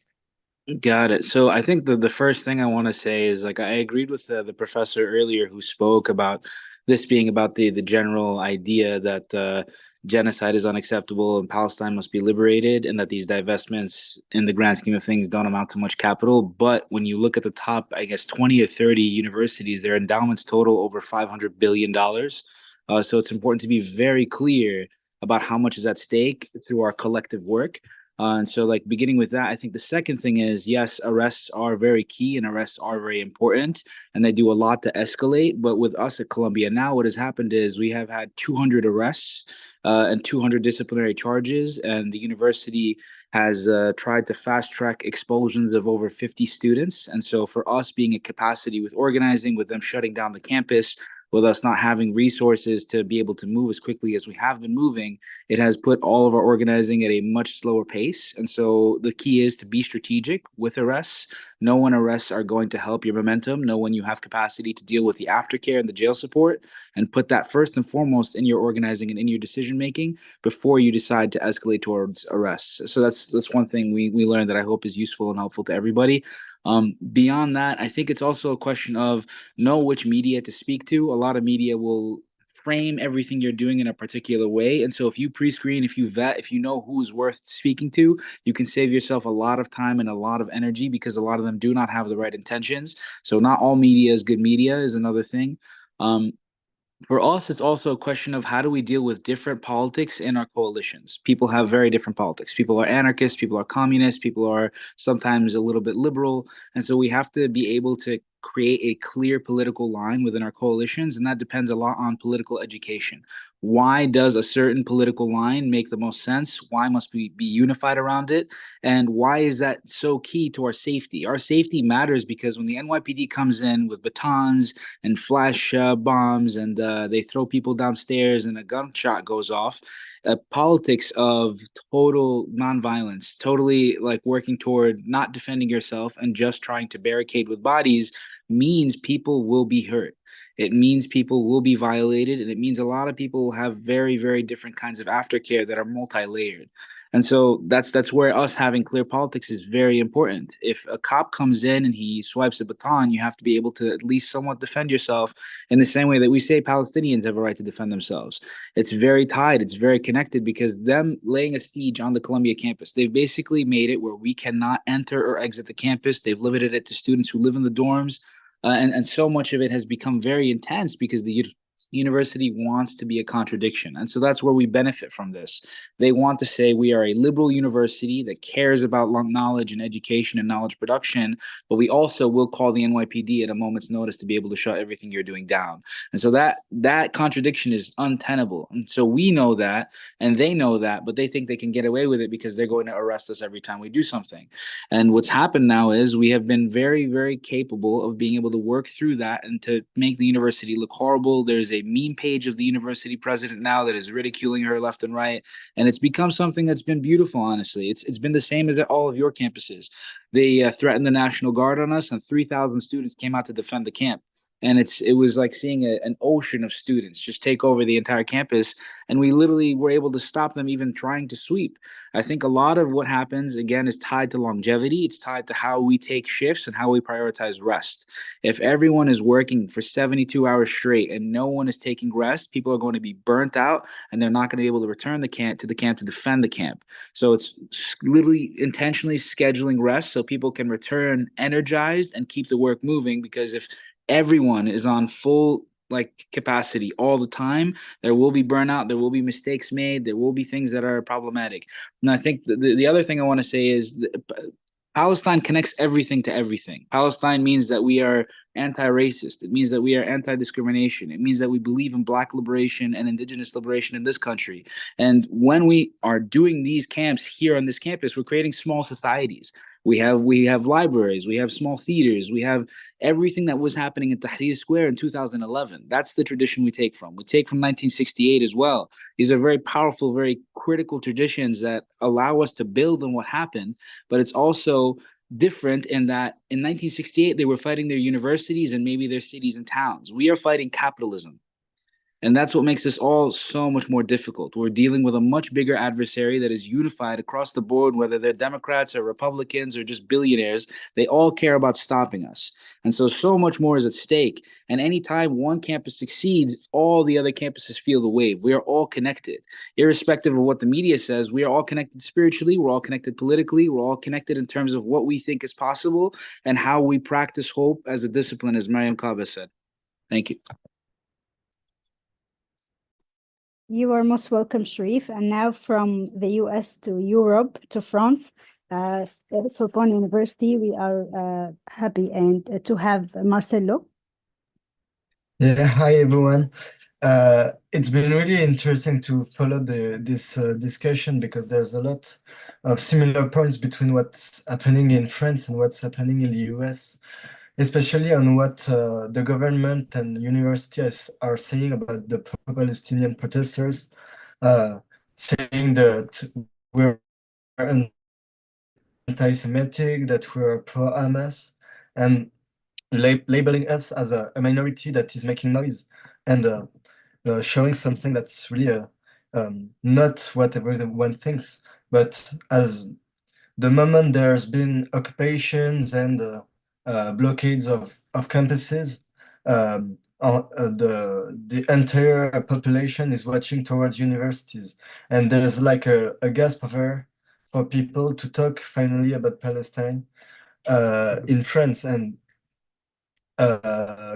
Got it. So I think the first thing I want to say is, like, I agreed with the professor earlier who spoke about this being about the general idea that genocide is unacceptable and Palestine must be liberated, and that these divestments in the grand scheme of things don't amount to much capital. But when you look at the top, I guess 20 or 30 universities, their endowments total over $500 billion. So it's important to be very clear about how much is at stake through our collective work. And so, like, beginning with that, I think the second thing is, yes, arrests are very key and arrests are very important, and they do a lot to escalate. But with us at Columbia now, what has happened is we have had 200 arrests and 200 disciplinary charges, and the university has tried to fast track expulsions of over 50 students. And so for us being at capacity with organizing, with them shutting down the campus, with us not having resources to be able to move as quickly as we have been moving, it has put all of our organizing at a much slower pace. And so the key is to be strategic with arrests. Know when arrests are going to help your momentum. Know when you have capacity to deal with the aftercare and the jail support, and put that first and foremost in your organizing and in your decision making before you decide to escalate towards arrests. So that's one thing we learned that I hope is useful and helpful to everybody. Beyond that, I think it's also a question of know which media to speak to. A lot of media will frame everything you're doing in a particular way. And so if you pre-screen, if you vet, if you know who's worth speaking to, you can save yourself a lot of time and a lot of energy, because a lot of them do not have the right intentions. So not all media is good media is another thing. For us, it's also a question of how do we deal with different politics in our coalitions. People have very different politics. People are anarchists, people are communists, people are sometimes a little bit liberal. And so we have to be able to create a clear political line within our coalitions, and that depends a lot on political education. Why does a certain political line make the most sense? Why must we be unified around it? And why is that so key to our safety? Our safety matters because when the NYPD comes in with batons and flash bombs, and they throw people downstairs and a gunshot goes off, politics of total nonviolence, totally like working toward not defending yourself and just trying to barricade with bodies, means people will be hurt. It means people will be violated, and it means a lot of people will have very, very different kinds of aftercare that are multi-layered. And so that's where us having clear politics is very important. If a cop comes in and he swipes a baton, you have to be able to at least somewhat defend yourself in the same way that we say Palestinians have a right to defend themselves. It's very tied, it's very connected, because them laying a siege on the Columbia campus, they've basically made it where we cannot enter or exit the campus. They've limited it to students who live in the dorms. And so much of it has become very intense because the university wants to be a contradiction. And so that's where we benefit from this. They want to say we are a liberal university that cares about knowledge and education and knowledge production, but we also will call the NYPD at a moment's notice to be able to shut everything you're doing down. And so that contradiction is untenable. And so we know that, and they know that, but they think they can get away with it because they're going to arrest us every time we do something. And what's happened now is we have been very, very capable of being able to work through that and to make the university look horrible. There's a meme page of the university president now that is ridiculing her left and right. And it's become something that's been beautiful, honestly. It's been the same as at all of your campuses. They threatened the National Guard on us, and 3,000 students came out to defend the camp. And it was like seeing an ocean of students just take over the entire campus. And we literally were able to stop them even trying to sweep. I think a lot of what happens, again, is tied to longevity. It's tied to how we take shifts and how we prioritize rest. If everyone is working for 72 hours straight and no one is taking rest, people are going to be burnt out, and they're not going to be able to return the camp to defend the camp. So it's literally intentionally scheduling rest so people can return energized and keep the work moving, because if everyone is on full capacity all the time, there will be burnout, there will be mistakes made, there will be things that are problematic. And I think the other thing I want to say is Palestine connects everything to everything. Palestine means that we are anti-racist. It means that we are anti-discrimination. It means that we believe in Black liberation and Indigenous liberation in this country. And when we are doing these camps here on this campus, we're creating small societies. We have libraries, we have small theaters, we have everything that was happening at Tahrir Square in 2011. That's the tradition we take from. We take from 1968 as well. These are very powerful, very critical traditions that allow us to build on what happened, but it's also different in that in 1968, they were fighting their universities and maybe their cities and towns. We are fighting capitalism. And that's what makes this all so much more difficult. We're dealing with a much bigger adversary that is unified across the board, whether they're Democrats or Republicans or just billionaires. They all care about stopping us. And so much more is at stake. And anytime one campus succeeds, all the other campuses feel the wave. We are all connected. Irrespective of what the media says, we are all connected spiritually. We're all connected politically. We're all connected in terms of what we think is possible and how we practice hope as a discipline, as Mariam Kaba said. Thank you. You are most welcome, Sharif. And now from the US to Europe to France, Sorbonne University, we are happy and to have Marcelo. Yeah, hi everyone. It's been really interesting to follow this discussion, because there's a lot of similar points between what's happening in France and what's happening in the US, especially on what the government and universities are saying about the pro-Palestinian protesters, saying that we're anti-Semitic, that we're pro-Hamas, and labeling us as a minority that is making noise, and showing something that's really not what everyone thinks, but as the moment there's been occupations and blockades of campuses, the entire population is watching towards universities, and there's like a gasp of air for people to talk finally about Palestine in France. And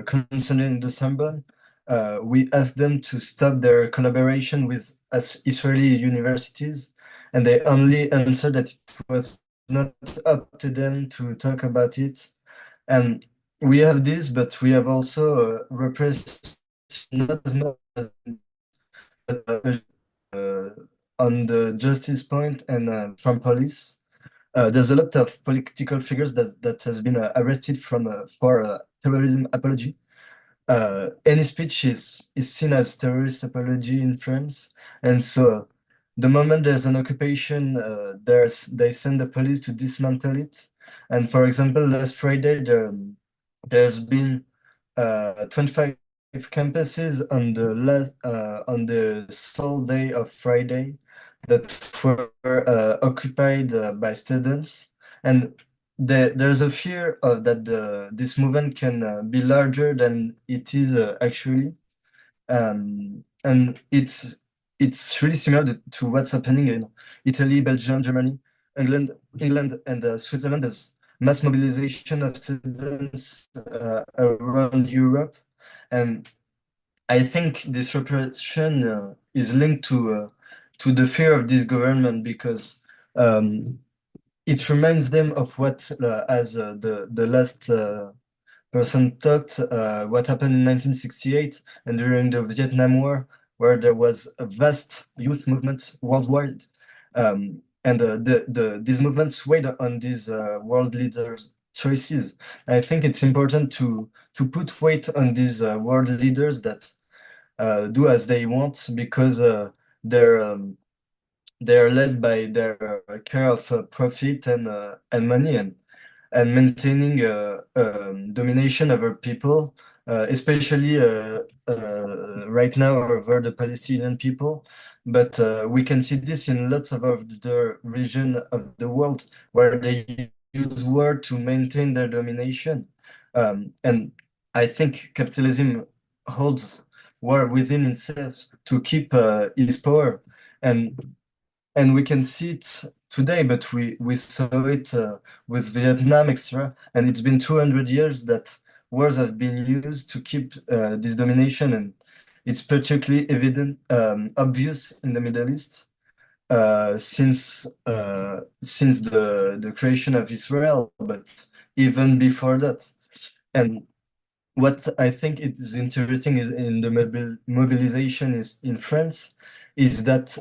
concerning the Sorbonne, we asked them to stop their collaboration with Israeli universities, and they only answered that it was not up to them to talk about it. And we have this, but we have also repressed not as much on the justice point and from police. There's a lot of political figures that has been arrested for terrorism apology. Any speech is seen as terrorist apology in France, and so the moment there's an occupation, they send the police to dismantle it. And for example, last Friday there's been 25 campuses on the sole day of Friday that were occupied by students, and there's a fear of that this movement can be larger than it is actually, and it's really similar to what's happening in Italy, Belgium, Germany, England, and Switzerland. There's mass mobilization of students around Europe, and I think this repression is linked to the fear of this government because it reminds them of what, as the last person talked, what happened in 1968 and during the Vietnam War, where there was a vast youth movement worldwide, and these movements weighed on these world leaders' choices. I think it's important to put weight on these world leaders that do as they want because they're um, they're led by their care of profit and money and maintaining domination over people, especially right now over the Palestinian people. But we can see this in lots of other region of the world where they use war to maintain their domination. And I think capitalism holds war within itself to keep its power. And we can see it today, but we saw it with Vietnam, etc. And it's been 200 years that wars have been used to keep this domination, and it's particularly evident, obvious in the Middle East since the creation of Israel, but even before that. And what I think is interesting is in the mobilization is in France is that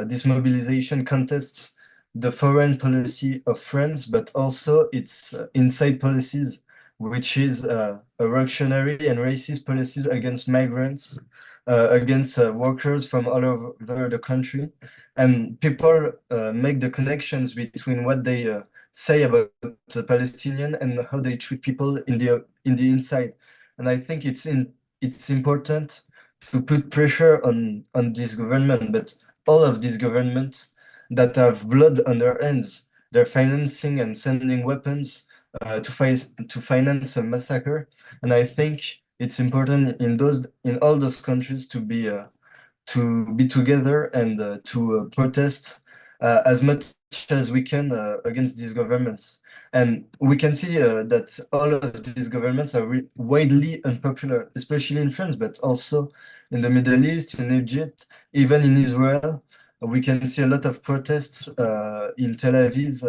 this mobilization contests the foreign policy of France, but also its inside policies, which is a reactionary and racist policies against migrants, against workers from all over the country. And people make the connections between what they say about the Palestinian and how they treat people in the inside. And I think it's important to put pressure on this government, but all of these governments that have blood on their hands, they're financing and sending weapons to finance a massacre. And I think it's important in all those countries to be together and to protest as much as we can against these governments. And we can see that all of these governments are widely unpopular, especially in France, but also in the Middle East, in Egypt, even in Israel. We can see a lot of protests in Tel Aviv,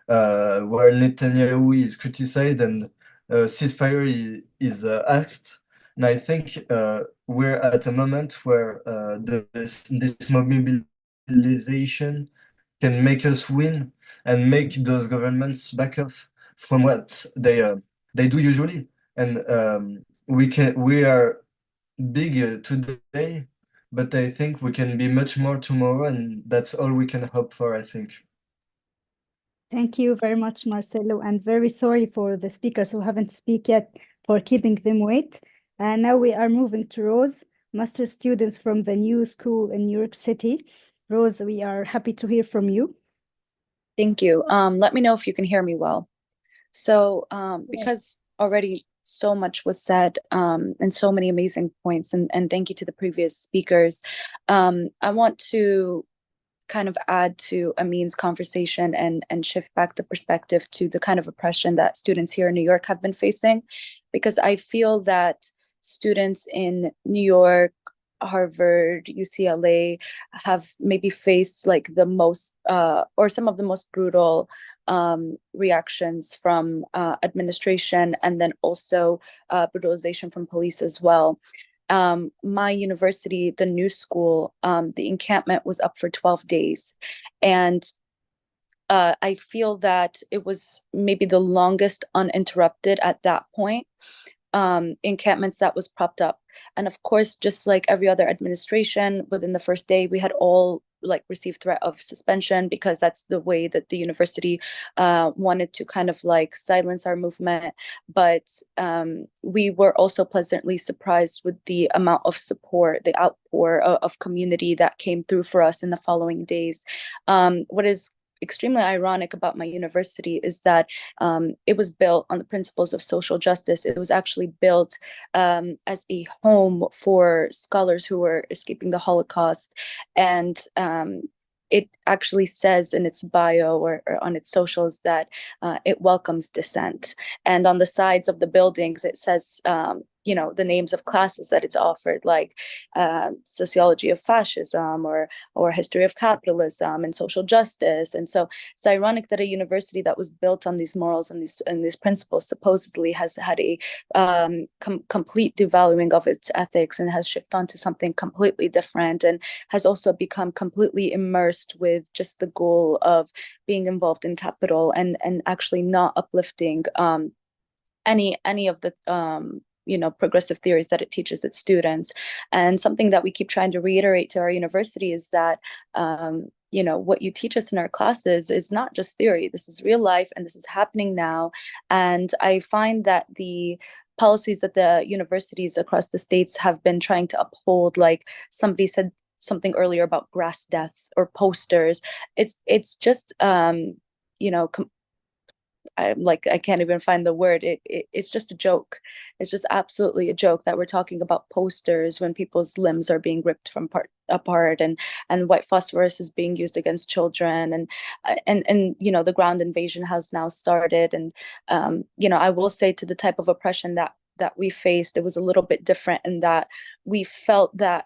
where Netanyahu is criticized and ceasefire is asked. And I think we're at a moment where this mobilization can make us win and make those governments back off from what they do usually. And we are big today, but I think we can be much more tomorrow, and that's all we can hope for, I think. Thank you very much, Marcelo, and very sorry for the speakers who haven't speak yet for keeping them wait. And now we are moving to Rose, master students from the new school in New York City. Rose, we are happy to hear from you. Thank you. Let me know if you can hear me well. So because already so much was said and so many amazing points, and thank you to the previous speakers, I want to kind of add to Amin's conversation and shift back the perspective to the kind of oppression that students here in New York have been facing, because I feel that students in New York, Harvard, UCLA have maybe faced like the most or some of the most brutal reactions from administration, and then also brutalization from police as well. My university, the new school, the encampment was up for 12 days. And I feel that it was maybe the longest uninterrupted at that point encampments that was propped up. And of course, just like every other administration, within the first day, we had all like receive threat of suspension, because that's the way that the university wanted to kind of like silence our movement. But we were also pleasantly surprised with the amount of support, the outpour of community that came through for us in the following days. What is extremely ironic about my university is that it was built on the principles of social justice. It was actually built as a home for scholars who were escaping the Holocaust. And it actually says in its bio or on its socials that it welcomes dissent. And on the sides of the buildings, it says, you know, the names of classes that it's offered, like sociology of fascism or history of capitalism and social justice. And so it's ironic that a university that was built on these morals and these principles supposedly has had a complete devaluing of its ethics and has shifted on to something completely different, and has also become completely immersed with just the goal of being involved in capital and actually not uplifting any of the you know, progressive theories that it teaches its students. And something that we keep trying to reiterate to our university is that you know, what you teach us in our classes is not just theory. This is real life, and this is happening now. And I find that the policies that the universities across the states have been trying to uphold, like somebody said something earlier about grass death or posters, it's just you know, I can't even find the word. It's just a joke. It's just absolutely a joke that we're talking about posters when people's limbs are being ripped from apart, and white phosphorus is being used against children, and you know, the ground invasion has now started. And you know, I will say, to the type of oppression that we faced, it was a little bit different in that we felt that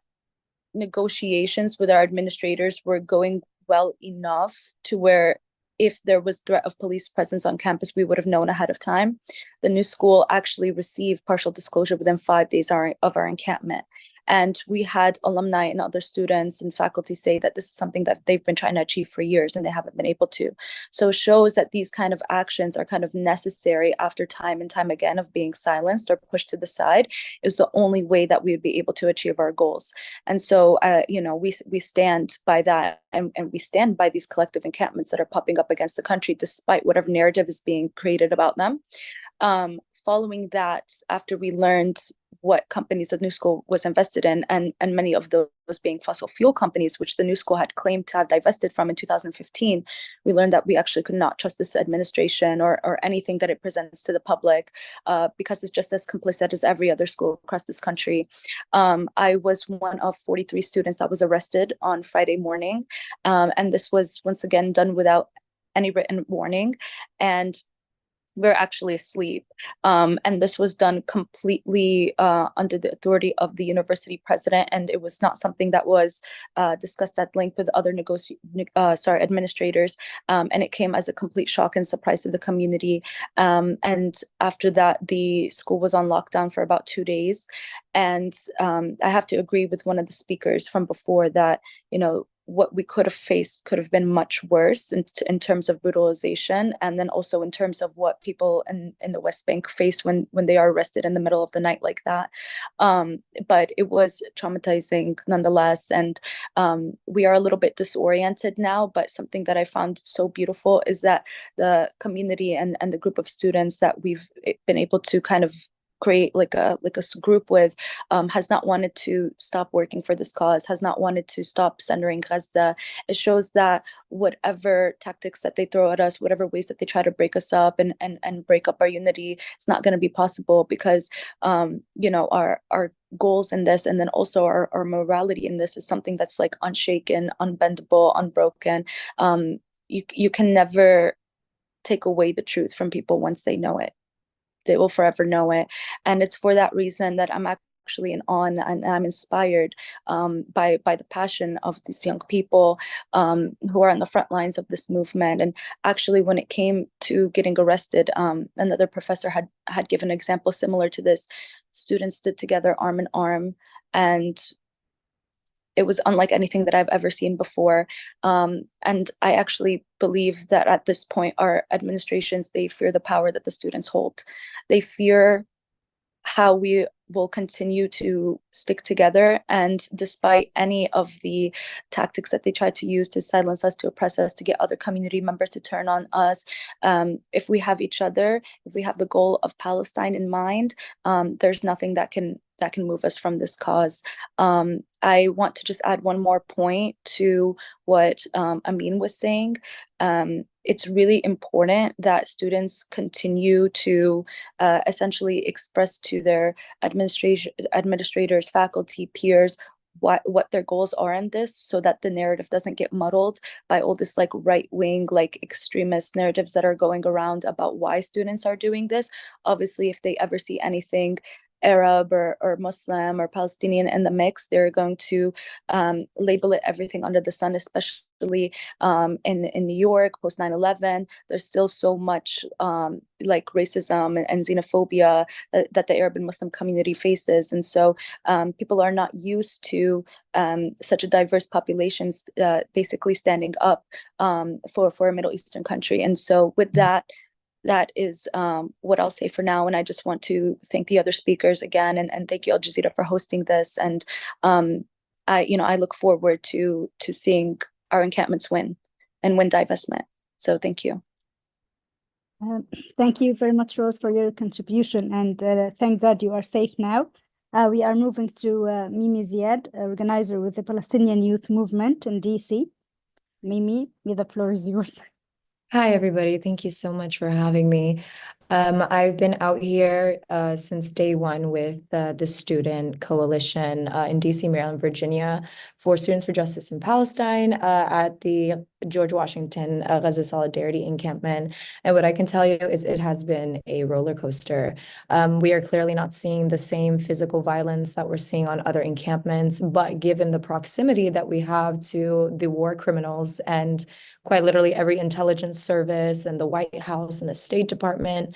negotiations with our administrators were going well enough to where if there was threat of police presence on campus, we would have known ahead of time. The new school actually received partial disclosure within 5 days of our encampment. And we had alumni and other students and faculty say that this is something that they've been trying to achieve for years and they haven't been able to. So it shows that these kind of actions are kind of necessary after time and time again of being silenced or pushed to the side, is the only way that we would be able to achieve our goals. And so, you know, we stand by that, and we stand by these collective encampments that are popping up against the country, despite whatever narrative is being created about them. Following that, after we learned what companies the new school was invested in, and many of those being fossil fuel companies, which the new school had claimed to have divested from in 2015, we learned that we actually could not trust this administration or anything that it presents to the public, because it's just as complicit as every other school across this country. I was one of 43 students that was arrested on Friday morning, and this was once again done without any written warning, and we're actually asleep. And this was done completely under the authority of the university president, and it was not something that was discussed at length with other administrators. And it came as a complete shock and surprise to the community. And after that, the school was on lockdown for about 2 days. And I have to agree with one of the speakers from before that, you know, what we could have faced could have been much worse in terms of brutalization, and then also in terms of what people in the West Bank face when they are arrested in the middle of the night like that. But it was traumatizing nonetheless, and we are a little bit disoriented now. But something that I found so beautiful is that the community and the group of students that we've been able to kind of create like a group with, has not wanted to stop working for this cause, has not wanted to stop centering Gaza. It shows that whatever tactics that they throw at us, whatever ways that they try to break us up and break up our unity, it's not going to be possible, because you know, our goals in this, and then also our morality in this, is something that's like unshaken, unbendable, unbroken. You can never take away the truth from people once they know it. They will forever know it. And it's for that reason that I'm actually in awe, and I'm inspired by the passion of these young people who are on the front lines of this movement. And actually, when it came to getting arrested, another professor had given an example similar to this. Students stood together arm in arm, and it was unlike anything that I've ever seen before. And I actually believe that at this point, our administrations, they fear the power that the students hold. They fear how we will continue to stick together. And despite any of the tactics that they try to use to silence us, to oppress us, to get other community members to turn on us, if we have each other, if we have the goal of Palestine in mind, there's nothing that can move us from this cause. I want to just add one more point to what Amin was saying. It's really important that students continue to essentially express to their administrators, faculty, peers, what their goals are in this, so that the narrative doesn't get muddled by all this like right-wing, like extremist narratives that are going around about why students are doing this. Obviously, if they ever see anything Arab or Muslim or Palestinian in the mix, they're going to label it everything under the sun, especially in New York post 9/11. There's still so much like racism and xenophobia that the Arab and Muslim community faces. And so people are not used to such a diverse population basically standing up for a Middle Eastern country. And so with that, that is what I'll say for now. And I just want to thank the other speakers again, and thank you, Al Jazeera, for hosting this. And I look forward to seeing our encampments win and win divestment. So thank you. Thank you very much, Rose, for your contribution, and thank God you are safe now. We are moving to Mimi Ziad, organizer with the Palestinian Youth Movement in DC. Mimi, the floor is yours. Hi, everybody. Thank you so much for having me. I've been out here since day one with the Student Coalition in DC, Maryland, Virginia for Students for Justice in Palestine at the George Washington Gaza Solidarity Encampment. And what I can tell you is it has been a roller coaster. We are clearly not seeing the same physical violence that we're seeing on other encampments, but given the proximity that we have to the war criminals and quite literally every intelligence service and the White House and the State Department,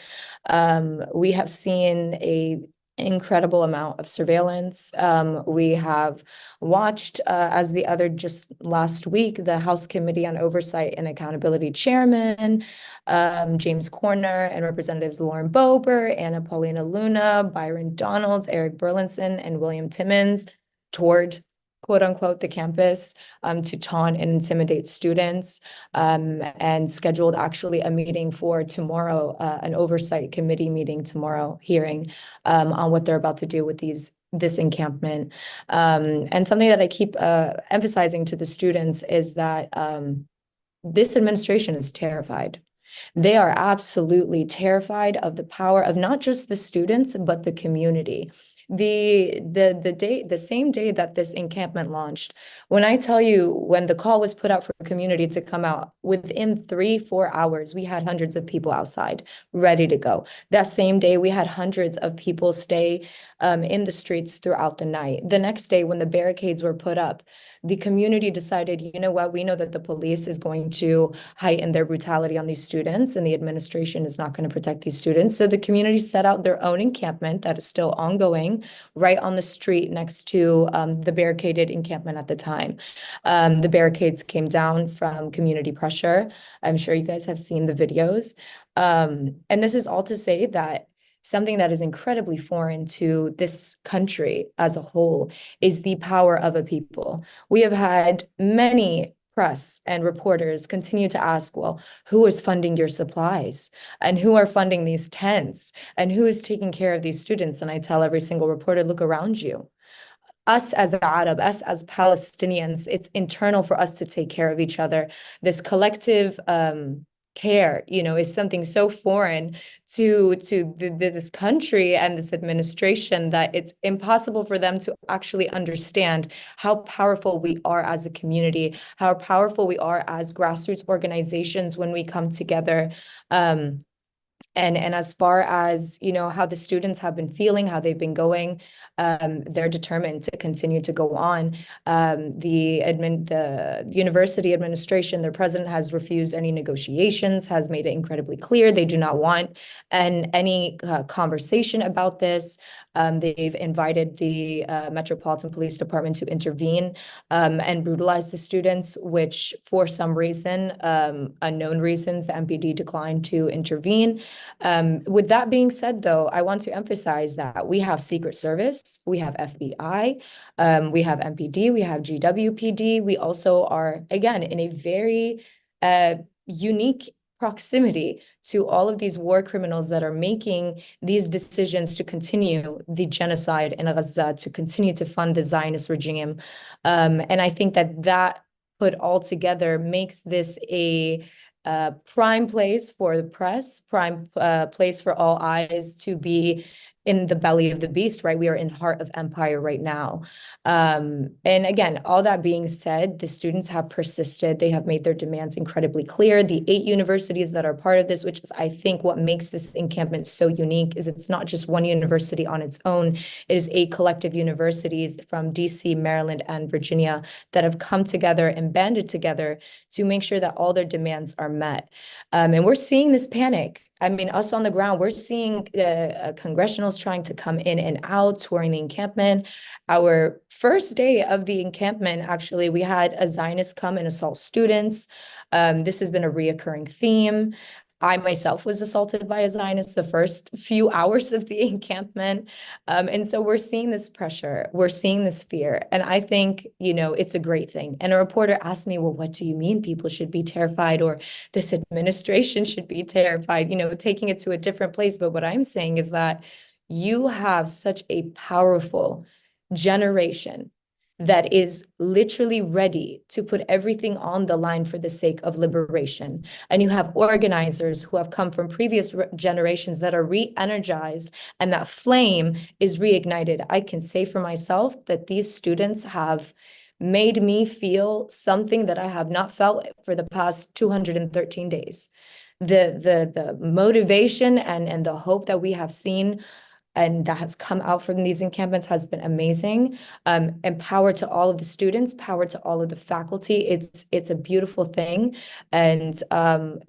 we have seen an incredible amount of surveillance. We have watched, as the other just last week, the House Committee on Oversight and Accountability Chairman, James Corner, and Representatives Lauren Boebert, Anna Paulina Luna, Byron Donalds, Eric Burlinson, and William Timmons toured, quote unquote, the campus to taunt and intimidate students, and scheduled actually a meeting for tomorrow, an oversight committee meeting tomorrow, hearing on what they're about to do with this encampment. And something that I keep emphasizing to the students is that this administration is terrified. They are absolutely terrified of the power of not just the students, but the community. The same day that this encampment launched, when I tell you, when the call was put out for community to come out, within 3-4 hours, we had hundreds of people outside ready to go. That same day, we had hundreds of people stay in the streets throughout the night. The next day, when the barricades were put up, the community decided, you know what, we know that the police is going to heighten their brutality on these students, and the administration is not going to protect these students. So the community set out their own encampment that is still ongoing right on the street next to the barricaded encampment at the time. The barricades came down from community pressure. I'm sure you guys have seen the videos. And this is all to say that something that is incredibly foreign to this country as a whole is the power of a people. We have had many press and reporters continue to ask, well, who is funding your supplies? And who are funding these tents? And who is taking care of these students? And I tell every single reporter, look around you. Us as Arab, us as Palestinians, it's internal for us to take care of each other. This collective care, is something so foreign to this country and this administration that it's impossible for them to actually understand how powerful we are as a community, how powerful we are as grassroots organizations when we come together. And as far as, how the students have been feeling, how they've been going, they're determined to continue to go on. The university administration, their president has refused any negotiations, has made it incredibly clear they do not want any conversation about this. They've invited the Metropolitan Police Department to intervene and brutalize the students, which for some reason, unknown reasons, the MPD declined to intervene. With that being said, though, I want to emphasize that we have Secret Service, we have FBI, we have MPD, we have GWPD. We also are, again, in a very unique proximity to all of these war criminals that are making these decisions to continue the genocide in Gaza, to continue to fund the Zionist regime. And I think that put all together makes this a prime place for the press, prime place for all eyes to be in the belly of the beast, right? We are in the heart of empire right now. And again, all that being said, the students have persisted. They have made their demands incredibly clear. The 8 universities that are part of this, which is, I think, what makes this encampment so unique, is it's not just one university on its own. It is 8 collective universities from DC, Maryland, and Virginia that have come together and banded together to make sure that all their demands are met. And we're seeing this panic. I mean, us on the ground, we're seeing congressionals trying to come in and out, touring the encampment. Our first day of the encampment, actually, we had a Zionist come and assault students. This has been a reoccurring theme. I myself was assaulted by a Zionist the first few hours of the encampment. And so we're seeing this pressure, we're seeing this fear. And I think, it's a great thing. And a reporter asked me, well, what do you mean people should be terrified, or this administration should be terrified, taking it to a different place. But what I'm saying is that you have such a powerful generation that is literally ready to put everything on the line for the sake of liberation. And you have organizers who have come from previous generations that are re-energized, and that flame is reignited. I can say for myself that these students have made me feel something that I have not felt for the past 213 days. The motivation and the hope that we have seen and that has come out from these encampments has been amazing. And power to all of the students, power to all of the faculty. It's a beautiful thing. And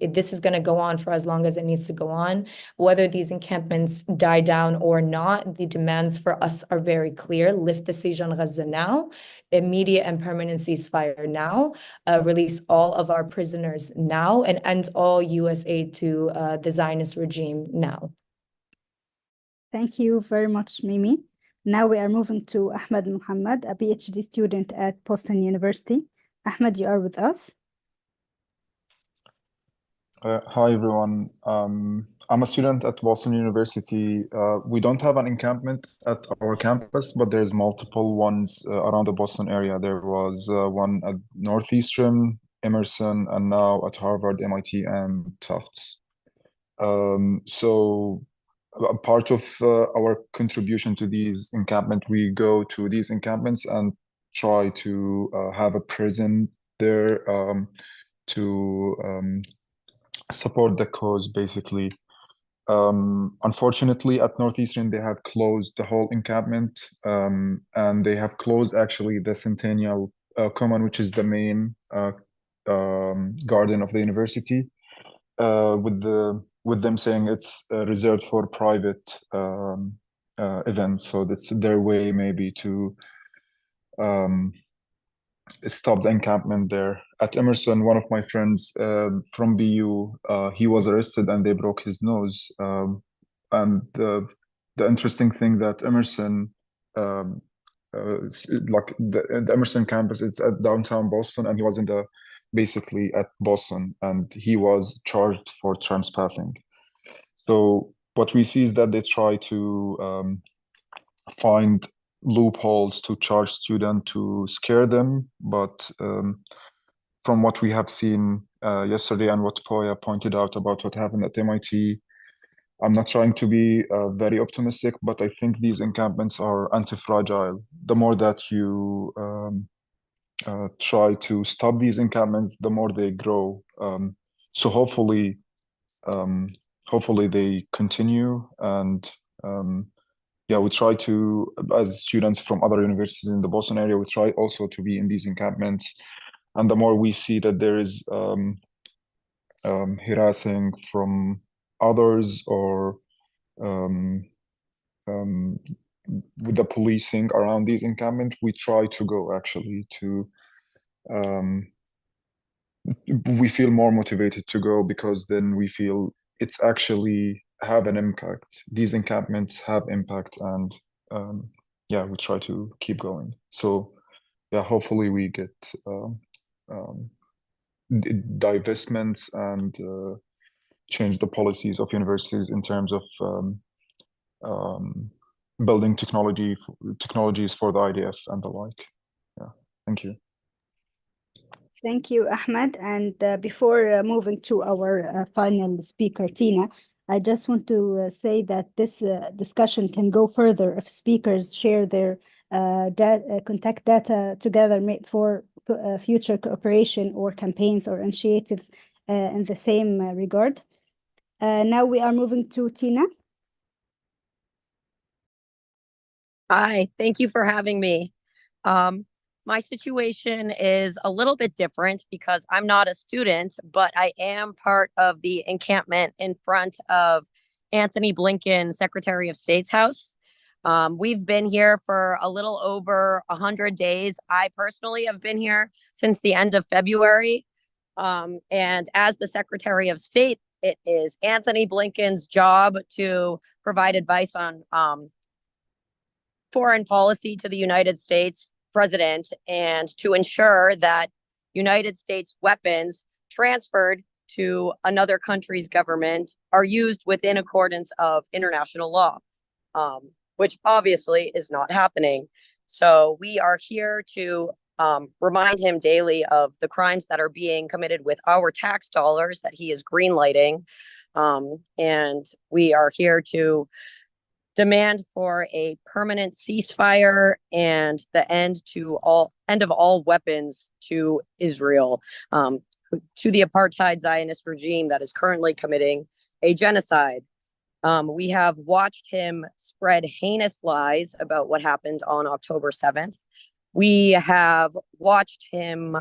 this is going to go on for as long as it needs to go on. Whether these encampments die down or not, the demands for us are very clear. Lift the siege on Gaza now. Immediate and permanent ceasefire now. Release all of our prisoners now. And end all U.S. aid to the Zionist regime now. Thank you very much, Mimi. Now we are moving to Ahmed Muhammad, a PhD student at Boston University. Ahmed, you are with us. Hi, everyone. I'm a student at Boston University. We don't have an encampment at our campus, but there's multiple ones around the Boston area. There was one at Northeastern, Emerson, and now at Harvard, MIT, and Tufts. So a part of our contribution to these encampments, we go to these encampments and try to have a presence there to support the cause, basically. Unfortunately, at Northeastern, they have closed the whole encampment, and they have closed actually the Centennial Common, which is the main garden of the university, with them saying it's reserved for private events. So that's their way maybe to stop the encampment there. At Emerson, one of my friends from BU, he was arrested and they broke his nose. And the interesting thing that Emerson, like the Emerson campus is at downtown Boston, and he was basically at Boston, and he was charged for trespassing. So what we see is that they try to find loopholes to charge students to scare them, but from what we have seen yesterday and what Poya pointed out about what happened at MIT, I'm not trying to be very optimistic, but I think these encampments are anti-fragile. The more that you try to stop these encampments, the more they grow. So hopefully they continue, and yeah, we try to, as students from other universities in the Boston area, we try also to be in these encampments. And the more we see that there is harassing from others, or with the policing around these encampments, we try to go actually to we feel more motivated to go because then we feel it's actually have an impact. These encampments have impact, and yeah, we try to keep going. So yeah, hopefully we get divestments and change the policies of universities in terms of building technologies for the IDF and the like. Yeah, thank you. Thank you, Ahmed. And before moving to our final speaker, Tina, I just want to say that this discussion can go further if speakers share their contact data together for future cooperation or campaigns or initiatives in the same regard. Now we are moving to Tina. Hi, thank you for having me. My situation is a little bit different because I'm not a student, but I am part of the encampment in front of Anthony Blinken, Secretary of State's house. We've been here for a little over 100 days. I personally have been here since the end of February. And as the Secretary of State, it is Anthony Blinken's job to provide advice on foreign policy to the United States president and to ensure that United States weapons transferred to another country's government are used within accordance of international law, which obviously is not happening. So we are here to remind him daily of the crimes that are being committed with our tax dollars that he is greenlighting. And we are here to demand for a permanent ceasefire and the end of all weapons to Israel, to the apartheid Zionist regime that is currently committing a genocide. We have watched him spread heinous lies about what happened on October 7th. We have watched him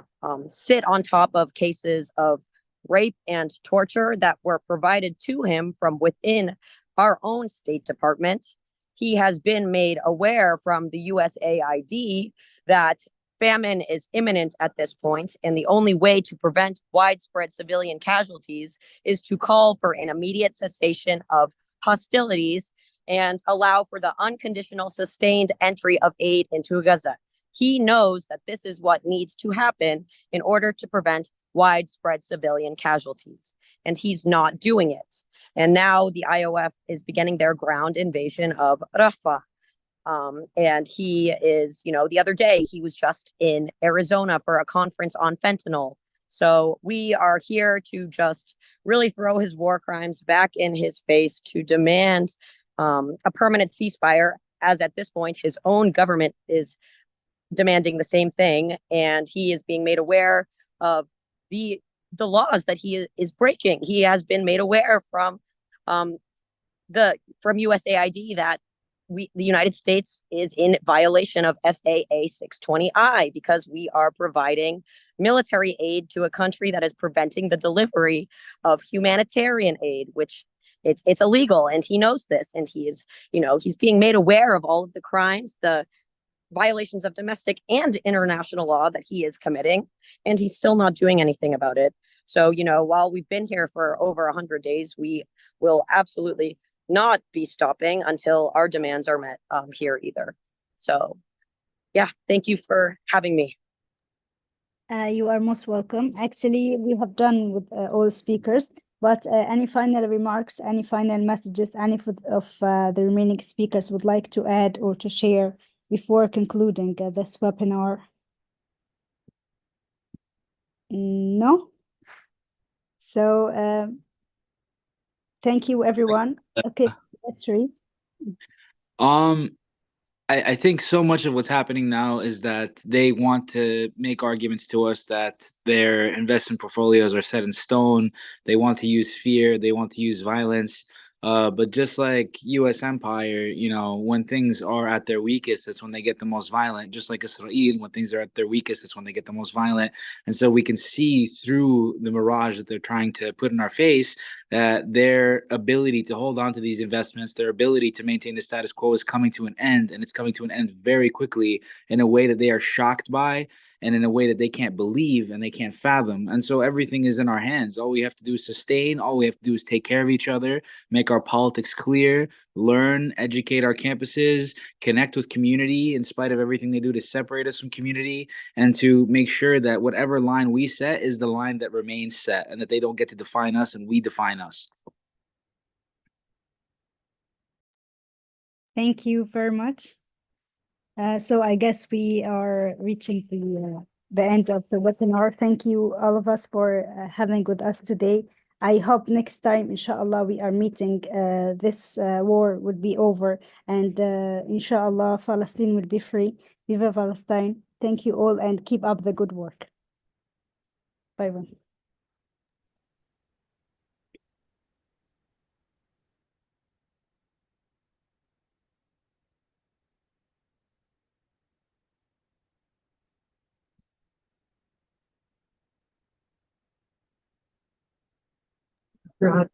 sit on top of cases of rape and torture that were provided to him from within our own State Department. He has been made aware from the USAID that famine is imminent at this point, and the only way to prevent widespread civilian casualties is to call for an immediate cessation of hostilities and allow for the unconditional sustained entry of aid into Gaza. He knows that this is what needs to happen in order to prevent widespread civilian casualties, and he's not doing it. And now the IOF is beginning their ground invasion of Rafah. And he is, the other day he was just in Arizona for a conference on fentanyl. So we are here to just really throw his war crimes back in his face, to demand a permanent ceasefire, as at this point his own government is demanding the same thing, and he is being made aware of the laws that he is breaking. He has been made aware from USAID that the United States is in violation of FAA 620I because we are providing military aid to a country that is preventing the delivery of humanitarian aid, which it's illegal, and he knows this, and he is, he's being made aware of all of the crimes, the violations of domestic and international law that he is committing, and he's still not doing anything about it. So, while we've been here for over 100 days, we will absolutely not be stopping until our demands are met here either. So, yeah, thank you for having me. You are most welcome. Actually, we have done with all speakers, but any final remarks, any final messages, any of the remaining speakers would like to add or to share before concluding this webinar? No? So thank you, everyone. Okay, Sri. I think so much of what's happening now is that they want to make arguments to us that their investment portfolios are set in stone. They want to use fear. They want to use violence. But just like U.S. empire, you know, when things are at their weakest, that's when they get the most violent. Just like Israel, when things are at their weakest, that's when they get the most violent. And so we can see through the mirage that they're trying to put in our face that their ability to hold on to these investments, their ability to maintain the status quo is coming to an end, and it's coming to an end very quickly in a way that they are shocked by and in a way that they can't believe and they can't fathom. And so everything is in our hands. All we have to do is sustain, all we have to do is take care of each other, make our politics clear, learn, educate our campuses, connect with community in spite of everything they do to separate us from community, and to make sure that whatever line we set is the line that remains set and that they don't get to define us and we define us. Thank you very much. So I guess we are reaching the end of the webinar. Thank you all of us for having with us today. I hope next time, inshallah, we are meeting, this war would be over, and inshallah, Palestine will be free. Viva Palestine. Thank you all, and keep up the good work. Bye-bye. Right.